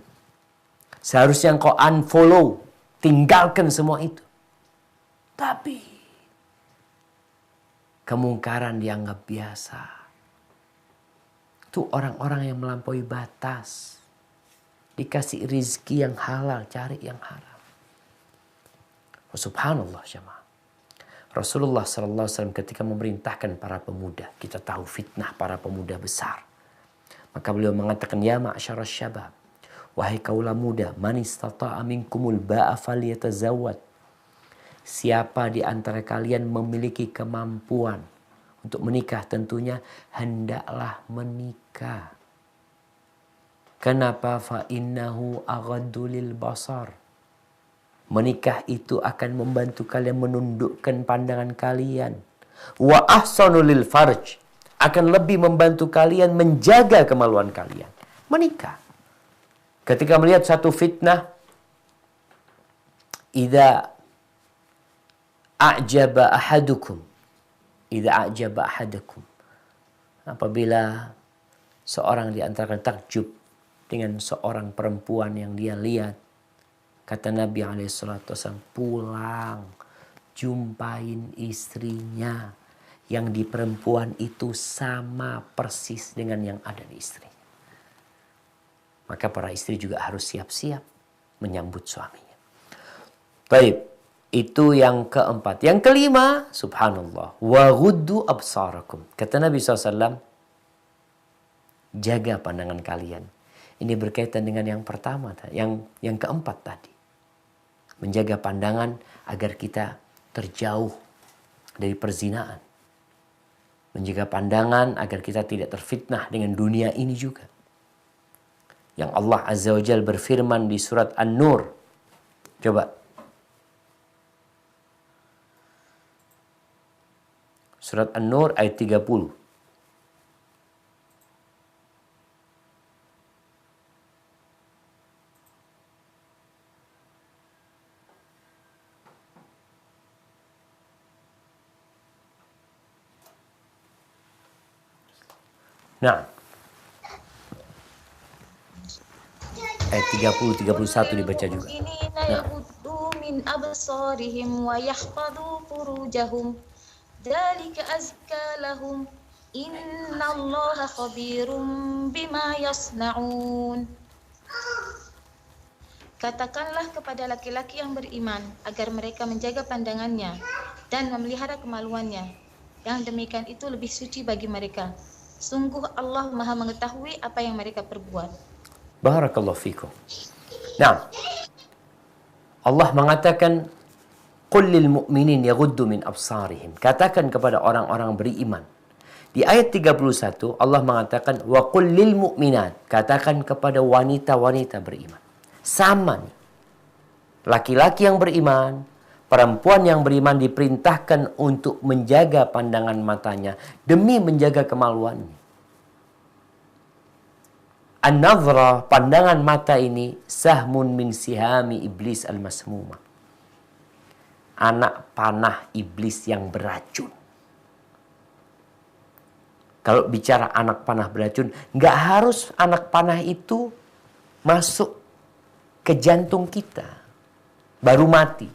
Seharusnya engkau unfollow, tinggalkan semua itu. Tapi kemungkaran dianggap biasa. Itu orang-orang yang melampaui batas. Dikasih rizki yang halal, cari yang haram. Subhanallah jemaah. Rasulullah SAW ketika memerintahkan para pemuda, kita tahu fitnah para pemuda besar. Maka beliau mengatakan, ya ma'asyarasy syabab, wahai kaula muda, man istata'a minkumul ba'a falyatazawwad. Siapa di antara kalian memiliki kemampuan untuk menikah, tentunya hendaklah menikah. Kenapa? Fa innahu aghaddu lil basar. Menikah itu akan membantu kalian menundukkan pandangan kalian. Wa ahsanu lil farj. Akan lebih membantu kalian menjaga kemaluan kalian. Menikah. Ketika melihat satu fitnah, idza a'jaba ahadukum, idza a'jaba ahadakum, apabila seorang di antara kalian takjub dengan seorang perempuan yang dia lihat, kata Nabi SAW, pulang jumpain istrinya yang di perempuan itu sama persis dengan yang ada di istri. Maka para istri juga harus siap-siap menyambut suaminya. Baik, itu yang keempat. Yang kelima, subhanallah, wa ghuddu absarakum. Kata Nabi SAW, jaga pandangan kalian. Ini berkaitan dengan yang pertama, yang keempat tadi. Menjaga pandangan agar kita terjauh dari perzinaan. Menjaga pandangan agar kita tidak terfitnah dengan dunia ini juga. Yang Allah Azza wa Jalla berfirman di surat An-Nur. Coba. Surat An-Nur ayat 30. Nah, ayat 30-31 dibaca juga. Nah, min absarihim wa yahfadhu furujahum dzalika azka lahum innallaha khabirum bima yasnaun. Katakanlah kepada laki-laki yang beriman agar mereka menjaga pandangannya dan memelihara kemaluannya. Yang demikian itu lebih suci bagi mereka. Sungguh Allah Maha mengetahui apa yang mereka perbuat. barakallahu fikum. Nah, Allah mengatakan, qul lil mu'minin yaghuddu min absarihim. Katakan kepada orang-orang beriman. Di ayat 31 Allah mengatakan, wa qul lil mu'minat. Katakan kepada wanita-wanita beriman. Sama nih. Laki-laki yang beriman, perempuan yang beriman diperintahkan untuk menjaga pandangan matanya demi menjaga kemaluannya. An-nadhra, pandangan mata ini, sahmun min sihami iblis al-masmuma. Anak panah iblis yang beracun. Kalau bicara anak panah beracun, nggak harus anak panah itu masuk ke jantung kita, baru mati.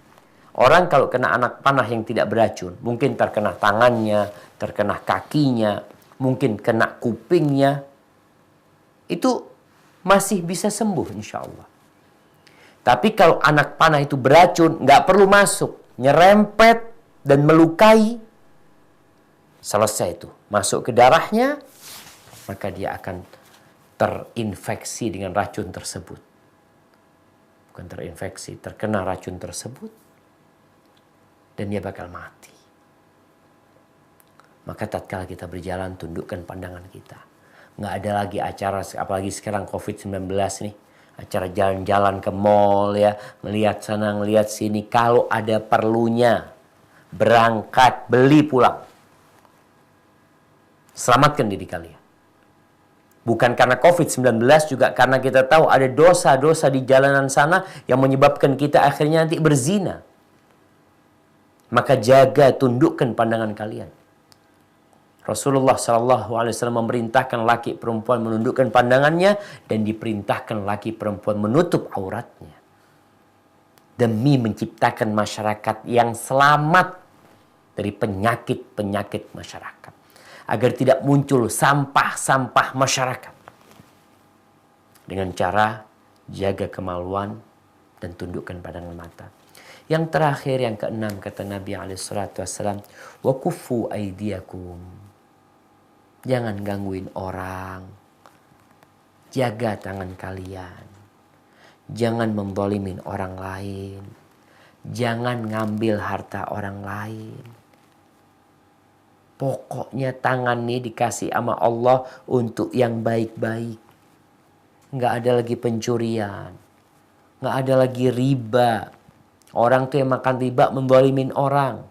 Orang kalau kena anak panah yang tidak beracun, mungkin terkena tangannya, terkena kakinya, mungkin kena kupingnya, itu masih bisa sembuh insya Allah. Tapi kalau anak panah itu beracun, nggak perlu masuk, nyerempet dan melukai, selesai itu. Masuk ke darahnya, maka dia akan terinfeksi dengan racun tersebut. Bukan terinfeksi, terkena racun tersebut, dan dia bakal mati. Maka tatkala kita berjalan, tundukkan pandangan kita. Nggak ada lagi acara, apalagi sekarang COVID-19 nih. Acara jalan-jalan ke mall ya. Melihat sana, melihat sini. Kalau ada perlunya, berangkat, beli pulang. Selamatkan diri kalian. Bukan karena COVID-19, juga karena kita tahu ada dosa-dosa di jalanan sana yang menyebabkan kita akhirnya nanti berzina. Maka jaga, tundukkan pandangan kalian. Rasulullah SAW memerintahkan laki perempuan menundukkan pandangannya dan diperintahkan laki perempuan menutup auratnya demi menciptakan masyarakat yang selamat dari penyakit-penyakit masyarakat, agar tidak muncul sampah-sampah masyarakat. Dengan cara jaga kemaluan dan tundukkan pandangan mata. Yang terakhir, yang keenam, kata Nabi SAW, wa kuffu aidiakum. Jangan gangguin orang. Jaga tangan kalian. Jangan menzalimin orang lain. Jangan ngambil harta orang lain. Pokoknya tangan ini dikasih sama Allah untuk yang baik-baik. Nggak ada lagi pencurian. Nggak ada lagi riba. Orang tuh yang makan riba menzalimin orang.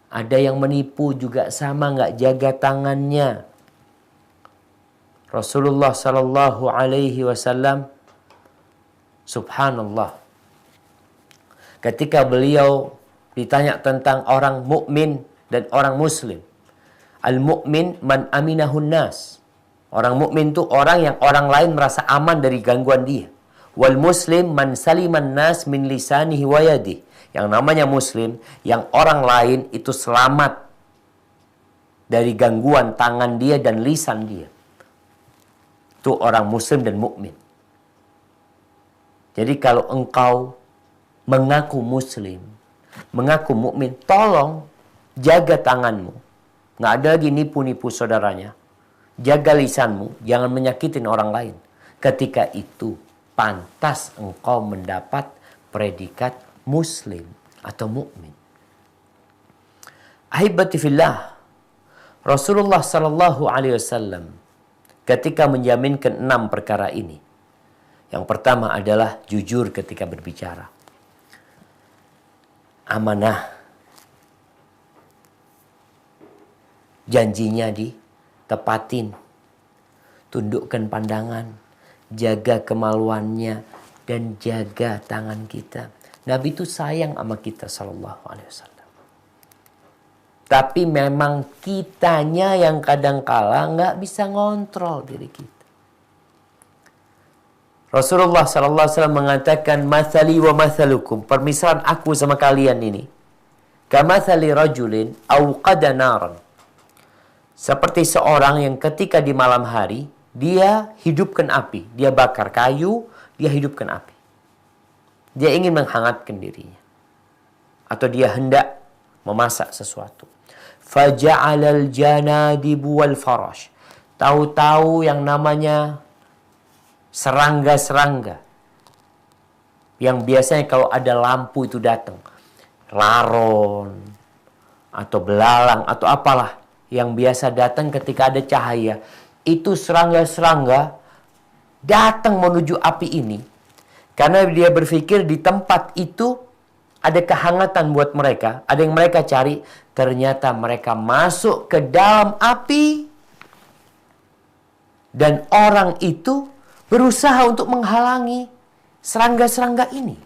Ada yang menipu juga sama, nggak jaga tangannya. Rasulullah SAW, subhanallah, ketika beliau ditanya tentang orang mukmin dan orang muslim. Al-mu'min man aminahun nas. Orang mukmin itu orang yang orang lain merasa aman dari gangguan dia. Wal muslim man saliman nas min lisanihi wa yadihi. Yang namanya muslim, yang orang lain itu selamat dari gangguan tangan dia dan lisan dia. Itu orang muslim dan mukmin. Jadi kalau engkau mengaku muslim, mengaku mukmin, tolong jaga tanganmu. Nggak ada lagi nipu-nipu saudaranya. Jaga lisanmu, jangan menyakitin orang lain. Ketika itu pantas engkau mendapat predikat muslim atau mukmin. Ahibati fillah, Rasulullah sallallahu alaihi wasallam ketika menjaminkan 6 perkara ini. Yang pertama adalah jujur ketika berbicara. Amanah. Janjinya ditepatin. Tundukkan pandangan, jaga kemaluannya, dan jaga tangan kita. Nabi itu sayang sama kita sallallahu alaihi wasallam. Tapi memang kitanya yang kadangkala nggak bisa ngontrol diri kita. Rasulullah sallallahu alaihi wasallam mengatakan, "Mathali wa mathalukum." Permisalan aku sama kalian ini, kamathali rajulin awqada naran. Seperti seorang yang ketika di malam hari dia hidupkan api, dia bakar kayu, dia hidupkan api. Dia ingin menghangatkan dirinya. Atau dia hendak memasak sesuatu. Faja'alal janadibu wal farash. Tahu-tahu yang namanya serangga-serangga. Yang biasanya kalau ada lampu itu datang. Laron. Atau belalang. Atau apalah. Yang biasa datang ketika ada cahaya. Itu serangga-serangga datang menuju api ini. Karena dia berpikir di tempat itu ada kehangatan buat mereka. Ada yang mereka cari. Ternyata mereka masuk ke dalam api. Dan orang itu berusaha untuk menghalangi serangga-serangga ini.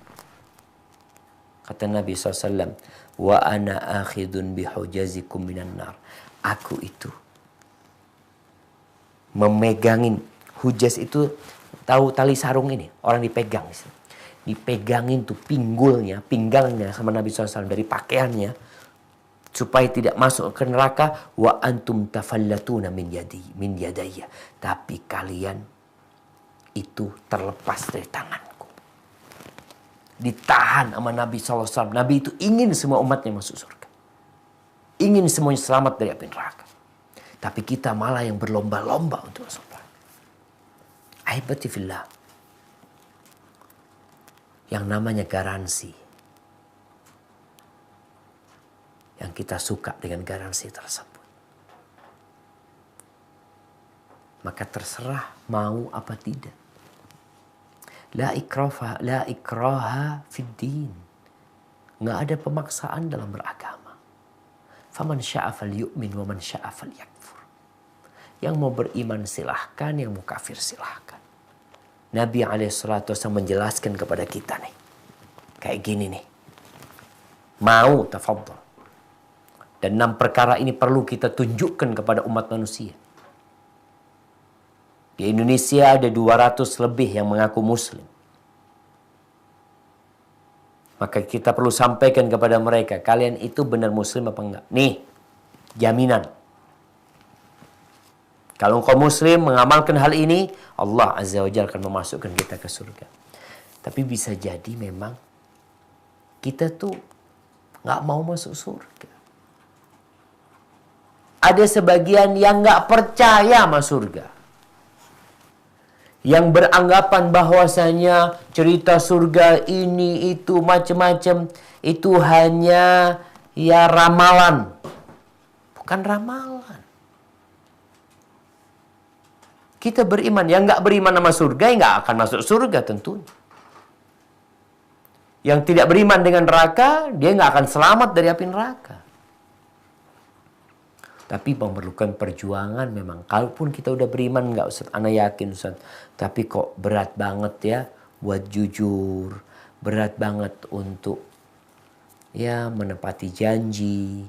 Kata Nabi SAW. Wa ana akhidun bihujazikum minan nar. Aku itu memegangin. Hujaz itu tahu tali sarung ini. Orang dipegang. Dipegangin tuh pinggangnya sama Nabi SAW dari pakaiannya. Supaya tidak masuk ke neraka. Wa antum tafallatuna min yadayya. Tapi kalian itu terlepas dari tanganku. Ditahan sama Nabi SAW. Nabi itu ingin semua umatnya masuk surga. Ingin semuanya selamat dari api neraka. Tapi kita malah yang berlomba-lomba untuk masuk neraka. Ahibati fillah. Yang namanya garansi. Yang kita suka dengan garansi tersebut. Maka terserah mau apa tidak. La ikraha fid din. Nggak ada pemaksaan dalam beragama. Faman sya'a falyu'min wa man sya'a falyakfur. Yang mau beriman silahkan, yang mau kafir silahkan. Nabi SAW menjelaskan kepada kita nih. Kayak gini nih. Mau tafadhal. Dan 6 perkara ini perlu kita tunjukkan kepada umat manusia. Di Indonesia ada 200 lebih yang mengaku muslim. Maka kita perlu sampaikan kepada mereka, kalian itu benar muslim apa enggak? Nih, jaminan. Kalau engkau muslim mengamalkan hal ini, Allah Azza wa Jalla akan memasukkan kita ke surga. Tapi bisa jadi memang kita tuh nggak mau masuk surga. Ada sebagian yang nggak percaya sama surga. Yang beranggapan bahwasanya cerita surga ini itu macam-macam. Itu hanya ya ramalan. Bukan ramalan. Kita beriman. Yang nggak beriman sama surga, yang nggak akan masuk surga tentunya. Yang tidak beriman dengan neraka, dia nggak akan selamat dari api neraka. Tapi memerlukan perjuangan memang. Kalaupun kita udah beriman, nggak Ustaz, ana yakin Ustaz. Tapi kok berat banget ya buat jujur. Berat banget untuk ya menepati janji,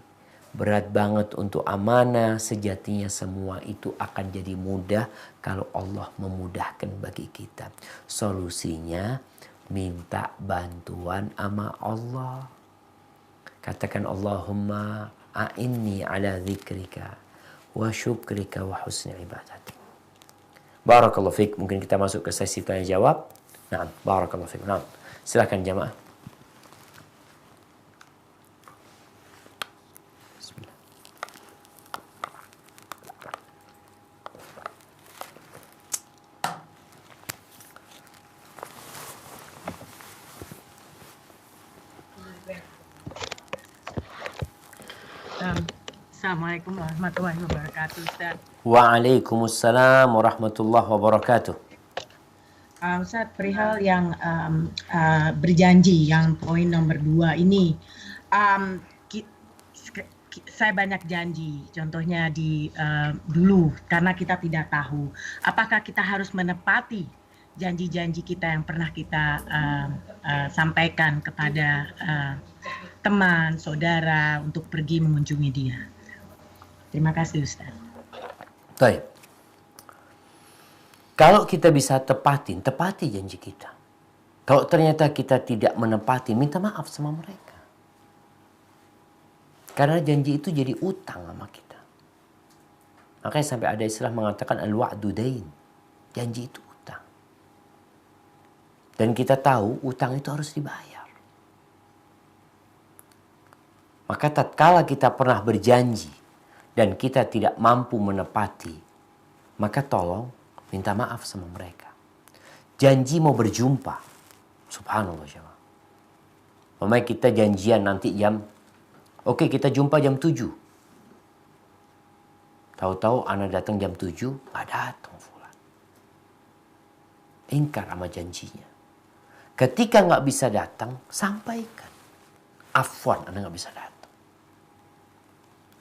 berat banget untuk amanah. Sejatinya semua itu akan jadi mudah kalau Allah memudahkan bagi kita. Solusinya minta bantuan sama Allah. Katakan Allahumma a'inni ala dzikrika wa syukrika wa husni ibadatik. Barakallahu fiik. Mungkin kita masuk ke sesi tanya jawab. Nah, barakallahu fiik. Nah, silakan jamaah. Assalamualaikum warahmatullahi wabarakatuh, Ustaz. Waalaikumsalam warahmatullahi wabarakatuh. Ustaz, perihal yang berjanji, yang poin nomor 2 ini, saya banyak janji, contohnya dulu, karena kita tidak tahu apakah kita harus menepati janji-janji kita yang pernah kita sampaikan kepada teman, saudara untuk pergi mengunjungi dia. Terima kasih, Ustaz. Baik. Kalau kita bisa tepati janji kita. Kalau ternyata kita tidak menepati, minta maaf sama mereka. Karena janji itu jadi utang sama kita. Makanya sampai ada istilah mengatakan al-wa'du dain. Janji itu utang. Dan kita tahu utang itu harus dibayar. Maka tatkala kita pernah berjanji dan kita tidak mampu menepati, maka tolong minta maaf sama mereka. Janji mau berjumpa. Subhanallah jemaah. Memang kita janjian nanti oke, kita jumpa jam 7. Tahu-tahu anak datang jam 7, nggak datang fulan. Ingkar sama janjinya. Ketika nggak bisa datang, sampaikan. Afwan, anak nggak bisa datang.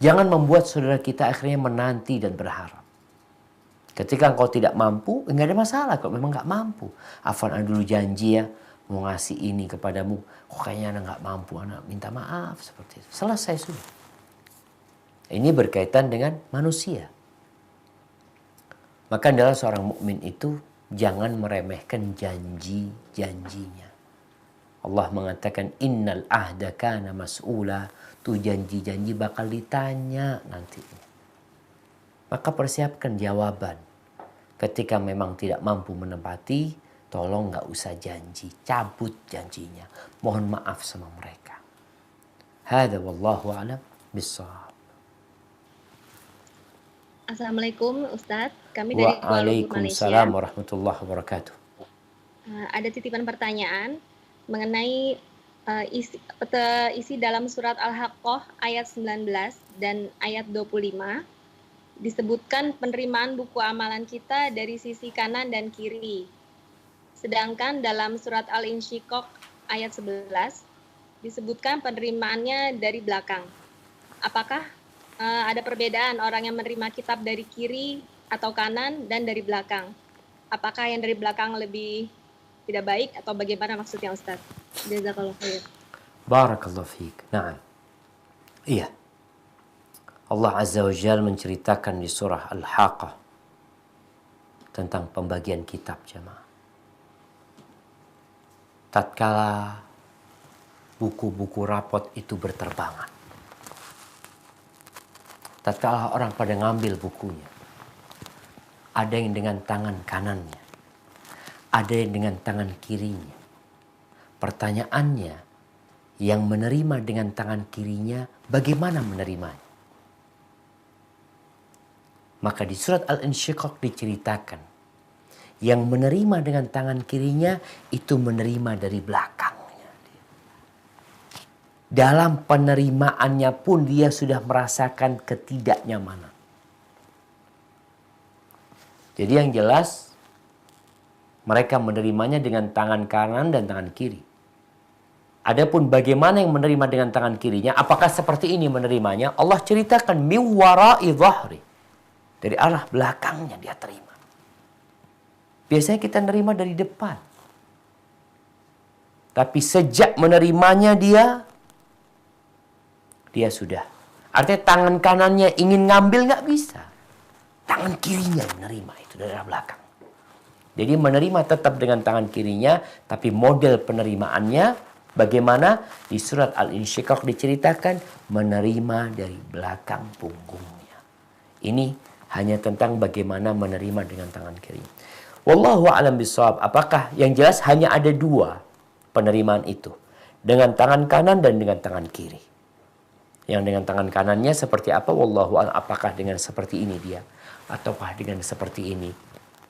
Jangan membuat saudara kita akhirnya menanti dan berharap. Ketika engkau tidak mampu, nggak ada masalah kalau memang nggak mampu. Afwan, anak dulu janji ya, mau ngasih ini kepadamu. Kok kayaknya anak nggak mampu, anak minta maaf seperti itu. Selesai sudah. Ini berkaitan dengan manusia. Maka adalah seorang mukmin itu jangan meremehkan janji-janjinya. Allah mengatakan innal ahda kana mas'ula. Tuh janji-janji bakal ditanya nantinya. Maka persiapkan jawaban. Ketika memang tidak mampu menepati, tolong nggak usah janji, cabut janjinya. Mohon maaf sama mereka. Hada wallahu a'lam bissawab. Assalamualaikum Ustadz, kami dari Kuala Lumpur, Malaysia. Waalaikumsalam warahmatullahi wabarakatuh. Ada titipan pertanyaan mengenai isi dalam surat Al-Haqqah ayat 19 dan ayat 25. Disebutkan penerimaan buku amalan kita dari sisi kanan dan kiri. Sedangkan dalam surat Al-Insyiqaq ayat 11 disebutkan penerimaannya dari belakang. Apakah ada perbedaan orang yang menerima kitab dari kiri atau kanan dan dari belakang? Apakah yang dari belakang lebih tidak baik atau bagaimana maksudnya Ustaz? Jazakallahu khair. Barakallahu fiik. Naam. Iya. Allah Azza wa Jalla menceritakan di surah Al-Haqqah tentang pembagian kitab jemaah. Tatkala buku-buku rapot itu berterbangan. Tatkala orang pada ngambil bukunya. Ada yang dengan tangan kanannya. Ada yang dengan tangan kirinya. Pertanyaannya, yang menerima dengan tangan kirinya, bagaimana menerimanya? Maka di surat Al-Insyiqaq diceritakan, yang menerima dengan tangan kirinya itu menerima dari belakangnya. Dalam penerimaannya pun dia sudah merasakan ketidaknyamanan. Jadi yang jelas, mereka menerimanya dengan tangan kanan dan tangan kiri. Adapun bagaimana yang menerima dengan tangan kirinya, apakah seperti ini menerimanya? Allah ceritakan min wara'i dhahri. Dari arah belakangnya dia terima. Biasanya kita nerima dari depan. Tapi sejak menerimanya dia dia sudah. Artinya tangan kanannya ingin ngambil nggak bisa. Tangan kirinya menerima itu dari arah belakang. Jadi menerima tetap dengan tangan kirinya, tapi model penerimaannya bagaimana? Di surat Al-Insyiqaq diceritakan menerima dari belakang punggungnya. Ini hanya tentang bagaimana menerima dengan tangan kiri. Wallahu a'lam bishawab. Apakah yang jelas hanya ada dua penerimaan itu. Dengan tangan kanan dan dengan tangan kiri. Yang dengan tangan kanannya seperti apa? Wallahu a'lam. Apakah dengan seperti ini dia? Ataukah dengan seperti ini?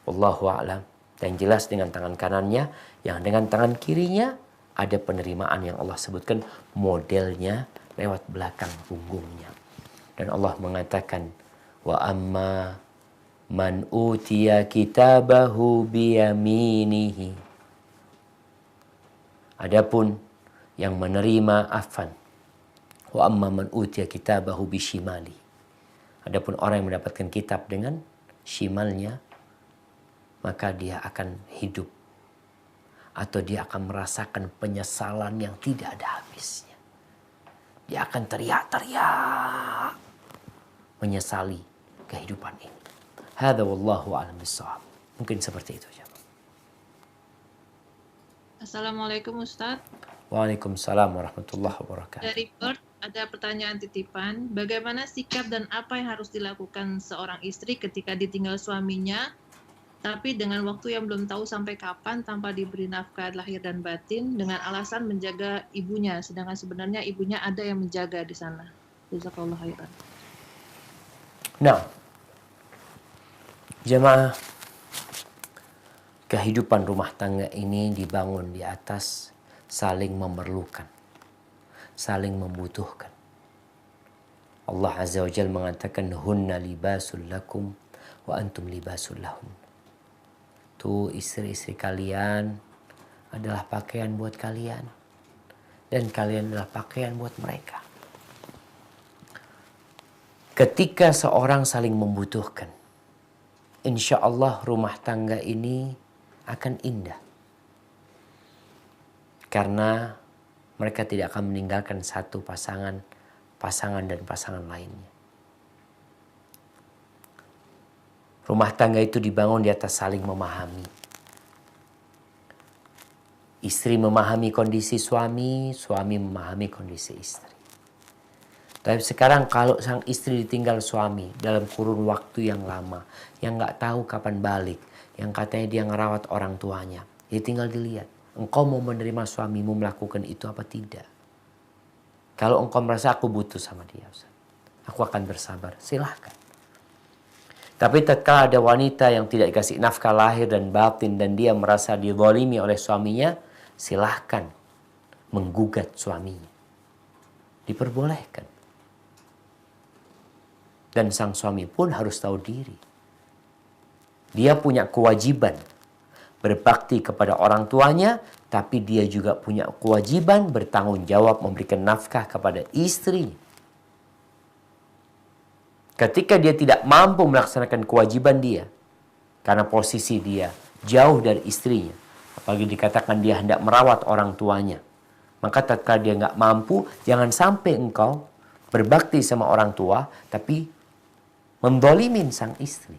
Wallahu a'lam. Dan jelas dengan tangan kanannya. Yang dengan tangan kirinya ada penerimaan yang Allah sebutkan modelnya lewat belakang punggungnya. Dan Allah mengatakan, wa amma man utiya kitabahu biyaminihi. Adapun yang menerima afan. Wa amma man utiya kitabahu bishimali. Adapun orang yang mendapatkan kitab dengan shimalnya, maka dia akan hidup. Atau dia akan merasakan penyesalan yang tidak ada habisnya. Dia akan teriak-teriak menyesali kehidupan ini. Hadza wallahu a'lam bishawab. Mungkin seperti itu. Assalamualaikum Ustadz. Waalaikumsalam warahmatullahi wabarakatuh. Dari Perth ada pertanyaan titipan. Bagaimana sikap dan apa yang harus dilakukan seorang istri ketika ditinggal suaminya, tapi dengan waktu yang belum tahu sampai kapan tanpa diberi nafkah lahir dan batin dengan alasan menjaga ibunya, sedangkan sebenarnya ibunya ada yang menjaga di sana. Jazakallahu khairan. Nah, jemaah, kehidupan rumah tangga ini dibangun di atas saling memerlukan, saling membutuhkan. Allah Azza wa Jalla mengatakan, hunna libasul lakum wa antum libasul lahun. Tuh istri-istri kalian adalah pakaian buat kalian. Dan kalian adalah pakaian buat mereka. Ketika seorang saling membutuhkan, insya Allah rumah tangga ini akan indah. Karena mereka tidak akan meninggalkan satu pasangan dan pasangan lainnya. Rumah tangga itu dibangun di atas saling memahami. Istri memahami kondisi suami, suami memahami kondisi istri. Tapi sekarang kalau sang istri ditinggal suami dalam kurun waktu yang lama, yang nggak tahu kapan balik, yang katanya dia ngerawat orang tuanya, ya tinggal dilihat. Engkau mau menerima suamimu melakukan itu apa tidak? Kalau engkau merasa aku butuh sama dia, Ustaz, aku akan bersabar, silahkan. Tapi tatkala ada wanita yang tidak dikasih nafkah lahir dan batin dan dia merasa dizalimi oleh suaminya, silahkan menggugat suaminya. Diperbolehkan. Dan sang suami pun harus tahu diri. Dia punya kewajiban berbakti kepada orang tuanya, tapi dia juga punya kewajiban bertanggung jawab memberikan nafkah kepada istrinya. Ketika dia tidak mampu melaksanakan kewajiban dia, karena posisi dia jauh dari istrinya, apalagi dikatakan dia hendak merawat orang tuanya, maka tatkala dia nggak mampu, jangan sampai engkau berbakti sama orang tua, tapi mendolimin sang istri.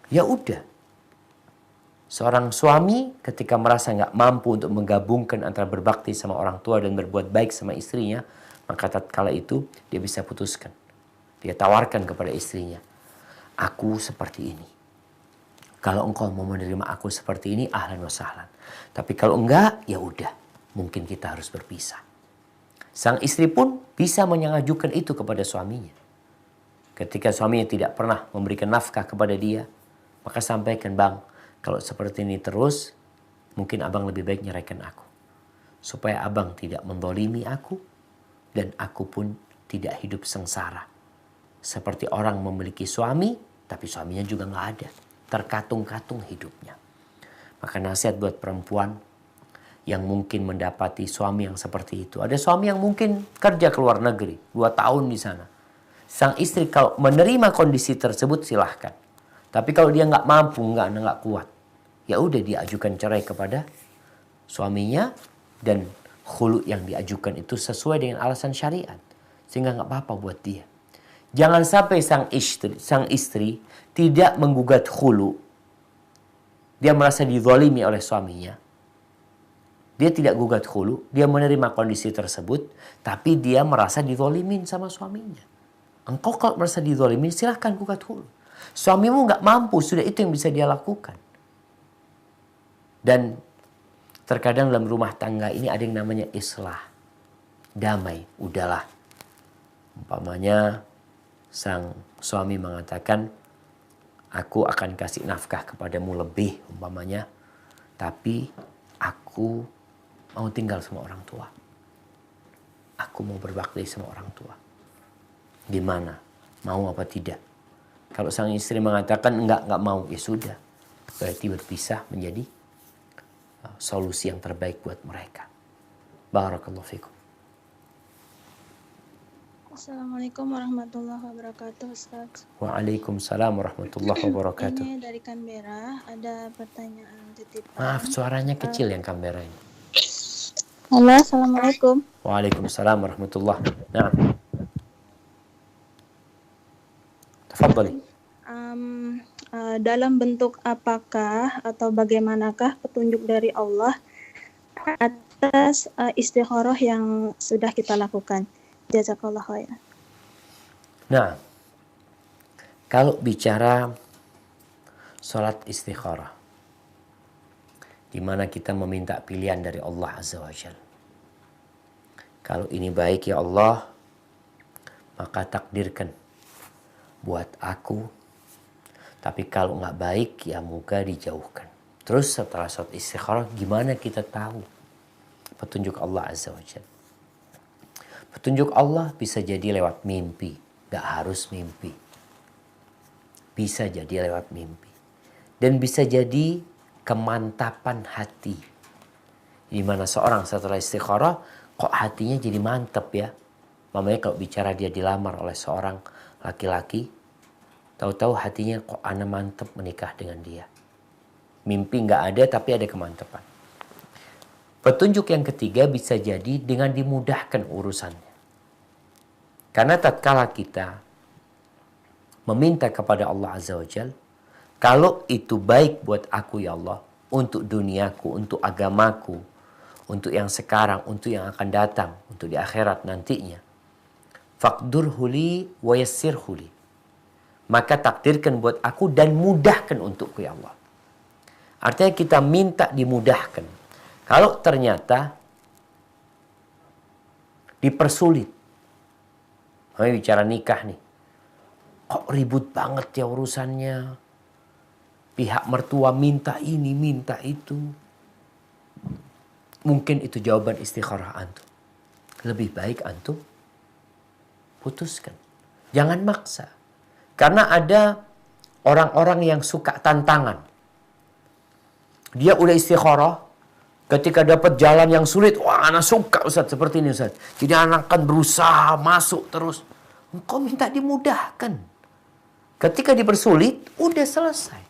Ya udah, seorang suami ketika merasa nggak mampu untuk menggabungkan antara berbakti sama orang tua dan berbuat baik sama istrinya, maka tatkala itu dia bisa putuskan. Dia tawarkan kepada istrinya, aku seperti ini. Kalau engkau mau menerima aku seperti ini, ahlan wa sahlan. Tapi kalau enggak, ya udah, mungkin kita harus berpisah. Sang istri pun bisa mengajukan itu kepada suaminya. Ketika suaminya tidak pernah memberikan nafkah kepada dia, maka sampaikan, bang, kalau seperti ini terus, mungkin abang lebih baik nyeraikan aku. Supaya abang tidak mendolimi aku, dan aku pun tidak hidup sengsara. Seperti orang memiliki suami, tapi suaminya juga nggak ada. Terkatung-katung hidupnya. Maka nasihat buat perempuan yang mungkin mendapati suami yang seperti itu. Ada suami yang mungkin kerja ke luar negeri, 2 tahun di sana. Sang istri kalau menerima kondisi tersebut silahkan. Tapi kalau dia nggak mampu, nggak kuat, ya udah diajukan cerai kepada suaminya, dan khulu yang diajukan itu sesuai dengan alasan syariat. Sehingga nggak apa-apa buat dia. Jangan sampai sang istri tidak menggugat khulu. Dia merasa dizalimi oleh suaminya. Dia tidak gugat khulu, dia menerima kondisi tersebut, tapi dia merasa dizalimin sama suaminya. Engkau kalau merasa dizalimin, silahkan gugat khulu. Suamimu nggak mampu, sudah itu yang bisa dia lakukan. Dan terkadang dalam rumah tangga ini ada yang namanya islah. Damai, udahlah. Umpamanya sang suami mengatakan, aku akan kasih nafkah kepadamu lebih, umpamanya. Tapi aku mau tinggal sama orang tua. Aku mau berbakti sama orang tua. Gimana? Mau apa tidak? Kalau sang istri mengatakan enggak mau, ya sudah. Berarti berpisah menjadi solusi yang terbaik buat mereka. Barakallahu fikum. Assalamualaikum warahmatullahi wabarakatuh, Ustaz. Waalaikumsalam warahmatullahi wabarakatuh. Ini dari Canberra, ada pertanyaan titipan. Maaf, suaranya kecil yang kamera ini. Halo, Assalamualaikum. Waalaikumsalam warahmatullahi. Nah. Tafadhali. Dalam bentuk apakah atau bagaimanakah petunjuk dari Allah atas istikharah yang sudah kita lakukan? Jazakallah khair. Nah, kalau bicara sholat istikharah, di mana kita meminta pilihan dari Allah Azza wa Jalla. Kalau ini baik ya Allah, maka takdirkan buat aku. Tapi kalau nggak baik ya moga dijauhkan. Terus setelah sholat istikharah, gimana kita tahu petunjuk Allah Azza wa Jalla? Petunjuk Allah bisa jadi lewat mimpi, gak harus mimpi. Bisa jadi lewat mimpi. Dan bisa jadi kemantapan hati. Di mana seorang setelah istikharah, kok hatinya jadi mantap ya. Mamanya kalau bicara dia dilamar oleh seorang laki-laki, tahu-tahu hatinya kok ana mantap menikah dengan dia. Mimpi gak ada tapi ada kemantapan. Petunjuk yang ketiga bisa jadi dengan dimudahkan urusannya. Karena tatkala kita meminta kepada Allah Azza wa Jalla, kalau itu baik buat aku ya Allah, untuk duniaku, untuk agamaku, untuk yang sekarang, untuk yang akan datang, untuk di akhirat nantinya. Faqdurhu li wa yassirhu li. Maka takdirkan buat aku dan mudahkan untukku ya Allah. Artinya kita minta dimudahkan. Kalau ternyata dipersulit, kami bicara nikah nih, kok ribut banget ya urusannya, pihak mertua minta ini, minta itu, mungkin itu jawaban istikharah antum. Lebih baik antum putuskan, jangan maksa, karena ada orang-orang yang suka tantangan. Dia udah istikharah, ketika dapat jalan yang sulit, wah anak suka Ustaz seperti ini Ustaz. Jadi anak kan berusaha masuk terus. Engkau minta dimudahkan. Ketika dipersulit, udah selesai.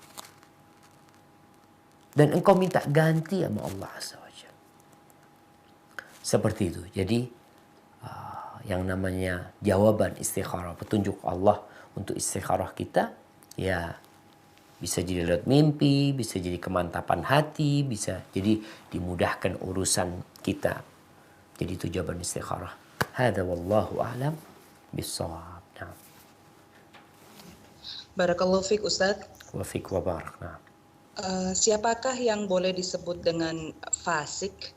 Dan engkau minta ganti sama Allah Azza wa Jalla. Seperti itu. Jadi yang namanya jawaban istikharah, petunjuk Allah untuk istikharah kita, ya bisa jadi lewat mimpi, bisa jadi kemantapan hati, bisa jadi dimudahkan urusan kita. Jadi itu jawaban istikharah. Hadza wallahu a'lam bissawab. Nah. Barakallahu fiik Ustaz. Wa fiik wa barak. Nah. Siapakah yang boleh disebut dengan fasik?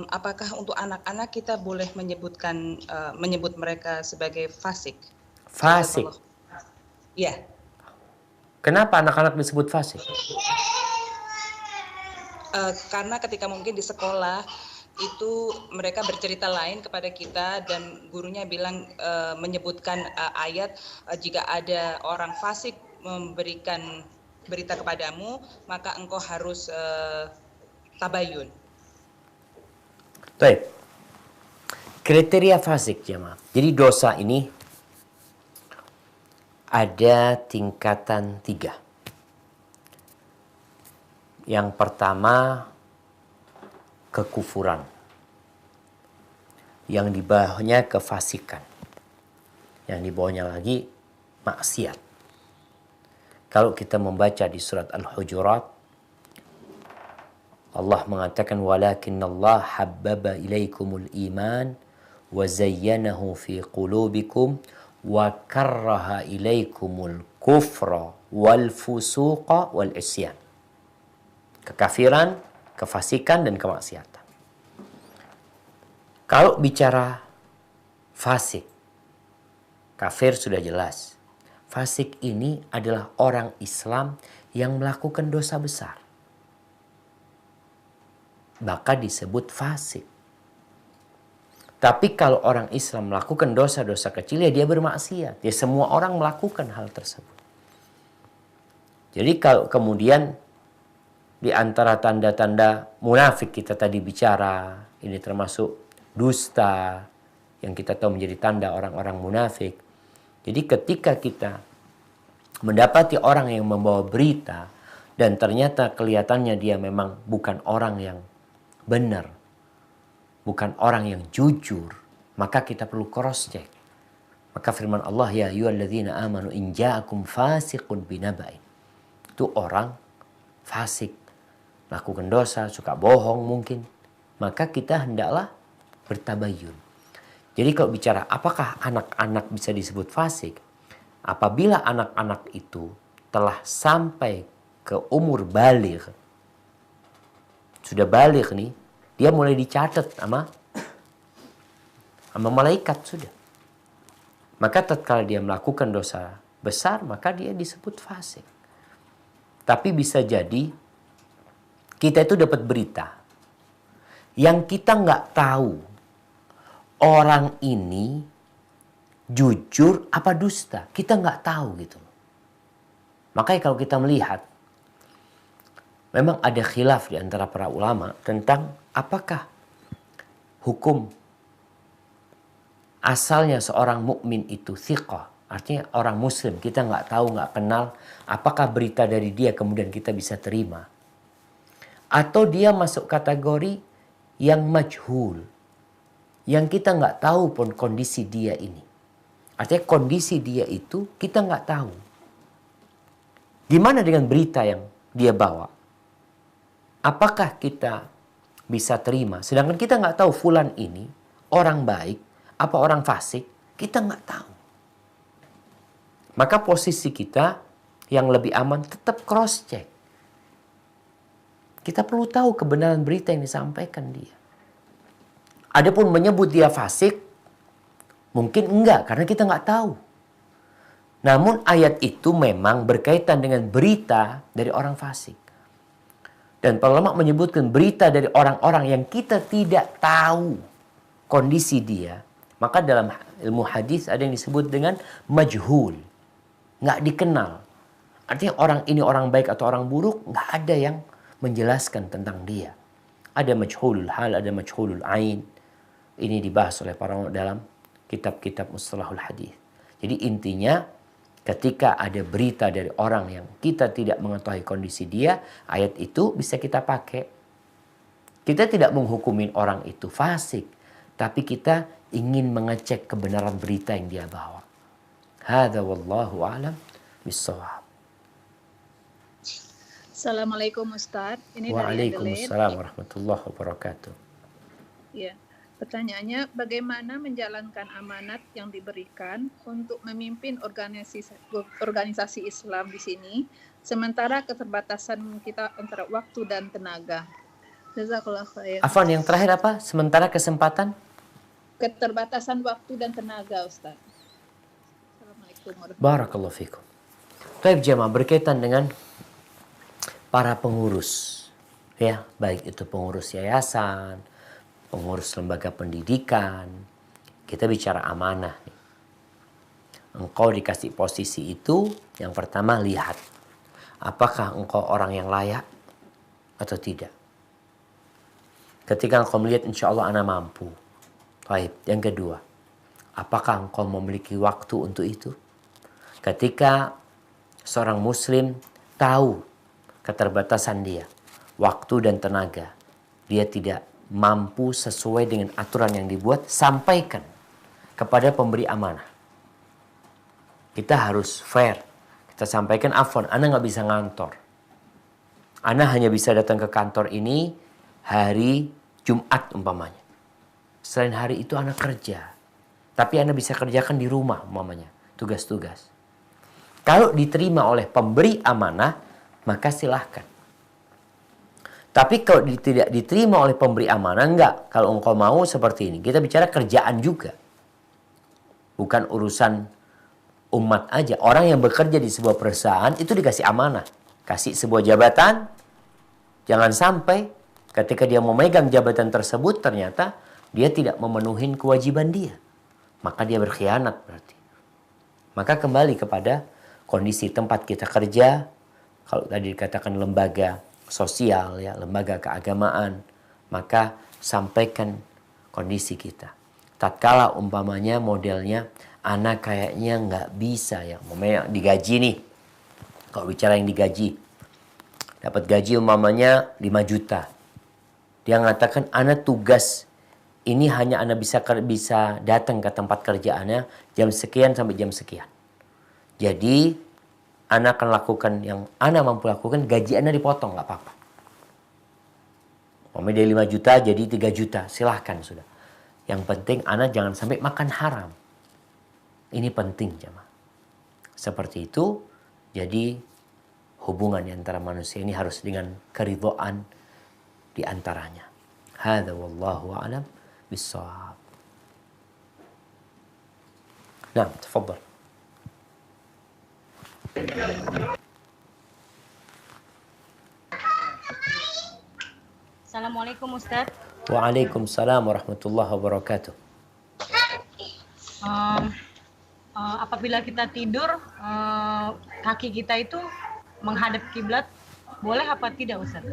Apakah untuk anak-anak kita boleh menyebut mereka sebagai fasik? Fasik. Ya. Kenapa anak-anak disebut fasik? Karena ketika mungkin di sekolah itu mereka bercerita lain kepada kita dan gurunya bilang menyebutkan ayat jika ada orang fasik memberikan berita kepadamu maka engkau harus tabayun. Baik. Kriteria fasik jemaah. Jadi dosa ini ada tingkatan 3. Yang pertama, kekufuran. Yang di bawahnya kefasikan. Yang di bawahnya lagi maksiat. Kalau kita membaca di surat Al-Hujurat, Allah mengatakan walakinnallaha habbaba ilaikumul iman wa zayyanahu fi qulubikum wa karraha ilaikumul kufra wal fusuqa wal isyan. Kekafiran, kefasikan dan kemaksiatan. Kalau bicara fasik, kafir sudah jelas. Fasik ini adalah orang Islam yang melakukan dosa besar. Maka disebut fasik. Tapi kalau orang Islam melakukan dosa-dosa kecil, ya dia bermaksiat. Ya semua orang melakukan hal tersebut. Jadi kalau kemudian di antara tanda-tanda munafik kita tadi bicara, ini termasuk dusta yang kita tahu menjadi tanda orang-orang munafik. Jadi ketika kita mendapati orang yang membawa berita dan ternyata kelihatannya dia memang bukan orang yang benar, bukan orang yang jujur, maka kita perlu cross check. Maka firman Allah, ya ayyuhalladzina amanu in ja'akum fasiqun binaba'in. Itu orang fasik, melakukan dosa, suka bohong mungkin. Maka kita hendaklah bertabayyun. Jadi kalau bicara apakah anak-anak bisa disebut fasik? Apabila anak-anak itu telah sampai ke umur baligh, sudah baligh nih, dia mulai dicatat sama malaikat sudah. Maka tatkala dia melakukan dosa besar, maka dia disebut fasik. Tapi bisa jadi kita itu dapat berita yang kita nggak tahu orang ini jujur apa dusta. Kita nggak tahu gitu. Makanya kalau kita melihat, memang ada khilaf di antara para ulama tentang apakah hukum asalnya seorang mukmin itu thiqah. Artinya orang muslim, kita nggak tahu, nggak kenal. Apakah berita dari dia kemudian kita bisa terima? Atau dia masuk kategori yang majhul. Yang kita nggak tahu pun kondisi dia ini. Artinya kondisi dia itu kita nggak tahu. Gimana dengan berita yang dia bawa? Apakah kita bisa terima? Sedangkan kita nggak tahu fulan ini orang baik apa orang fasik, kita nggak tahu. Maka posisi kita yang lebih aman tetap cross check. Kita perlu tahu kebenaran berita yang disampaikan dia. Adapun menyebut dia fasik, mungkin enggak karena kita nggak tahu. Namun ayat itu memang berkaitan dengan berita dari orang fasik. Dan para ulama menyebutkan berita dari orang-orang yang kita tidak tahu kondisi dia. Maka dalam ilmu hadis ada yang disebut dengan majhul. Nggak dikenal. Artinya orang ini orang baik atau orang buruk, nggak ada yang menjelaskan tentang dia. Ada majhulul hal, ada majhulul ain. Ini dibahas oleh para ulama dalam kitab-kitab mustalahul hadis. Jadi intinya ketika ada berita dari orang yang kita tidak mengetahui kondisi dia, ayat itu bisa kita pakai. Kita tidak menghukumin orang itu fasik, tapi kita ingin mengecek kebenaran berita yang dia bawa. Hadza wallahu a'lam bissawab. Assalamualaikum Ustaz. Ini dari Waalaikumsalam warahmatullahi wabarakatuh. Ya. Pertanyaannya, bagaimana menjalankan amanat yang diberikan untuk memimpin organisasi Islam di sini, sementara keterbatasan kita antara waktu dan tenaga. Jazakallah khair. Afwan, yang terakhir apa? Sementara kesempatan? Keterbatasan waktu dan tenaga, Ustaz. Assalamualaikum warahmatullahi wabarakatuh. Barakallahu fikum. Baik jemaah, berkaitan dengan para pengurus. Ya, baik itu pengurus yayasan, pengurus lembaga pendidikan, kita bicara amanah. Engkau dikasih posisi itu, yang pertama lihat, apakah engkau orang yang layak atau tidak. Ketika engkau melihat insya Allah ana mampu. Baik, yang kedua, apakah engkau memiliki waktu untuk itu? Ketika seorang muslim tahu keterbatasan dia, waktu dan tenaga, dia tidak mampu sesuai dengan aturan yang dibuat, sampaikan kepada pemberi amanah. kita harus fair. Kita sampaikan, afwan, ana nggak bisa ngantor. Ana hanya bisa datang ke kantor ini hari Jumat umpamanya. Selain hari itu ana kerja. Tapi ana bisa kerjakan di rumah umpamanya, tugas-tugas. Kalau diterima oleh pemberi amanah, maka silahkan. Tapi kalau tidak diterima oleh pemberi amanah, enggak. Kalau engkau mau seperti ini, kita bicara kerjaan juga. Bukan urusan umat aja. Orang yang bekerja di sebuah perusahaan itu dikasih amanah. Kasih sebuah jabatan. Jangan sampai ketika dia memegang jabatan tersebut, ternyata dia tidak memenuhi kewajiban dia. Maka dia berkhianat berarti. Maka kembali kepada kondisi tempat kita kerja. Kalau tadi dikatakan lembaga sosial, ya, lembaga keagamaan, maka sampaikan kondisi kita. Tatkala umpamanya modelnya anak kayaknya nggak bisa, ya, umpamanya digaji nih. Kalau bicara yang digaji, dapat gaji umpamanya 5 juta. Dia mengatakan anak tugas ini hanya anak bisa datang ke tempat kerjaannya jam sekian sampai jam sekian. Jadi Ana akan lakukan yang Ana mampu lakukan, gaji Ana dipotong, nggak apa-apa. Umpamanya dari 5 juta jadi 3 juta, silahkan sudah. Yang penting Ana jangan sampai makan haram. Ini penting jemaah. Seperti itu, jadi hubungan antara manusia ini harus dengan keridhaan di antaranya. Hadza wallahu a'lam bissawab. Nah, tafadhal. Assalamualaikum Ustaz. Waalaikumsalam warahmatullahi wabarakatuh. Apabila kita tidur, kaki kita itu menghadap kiblat, boleh apa tidak Ustaz?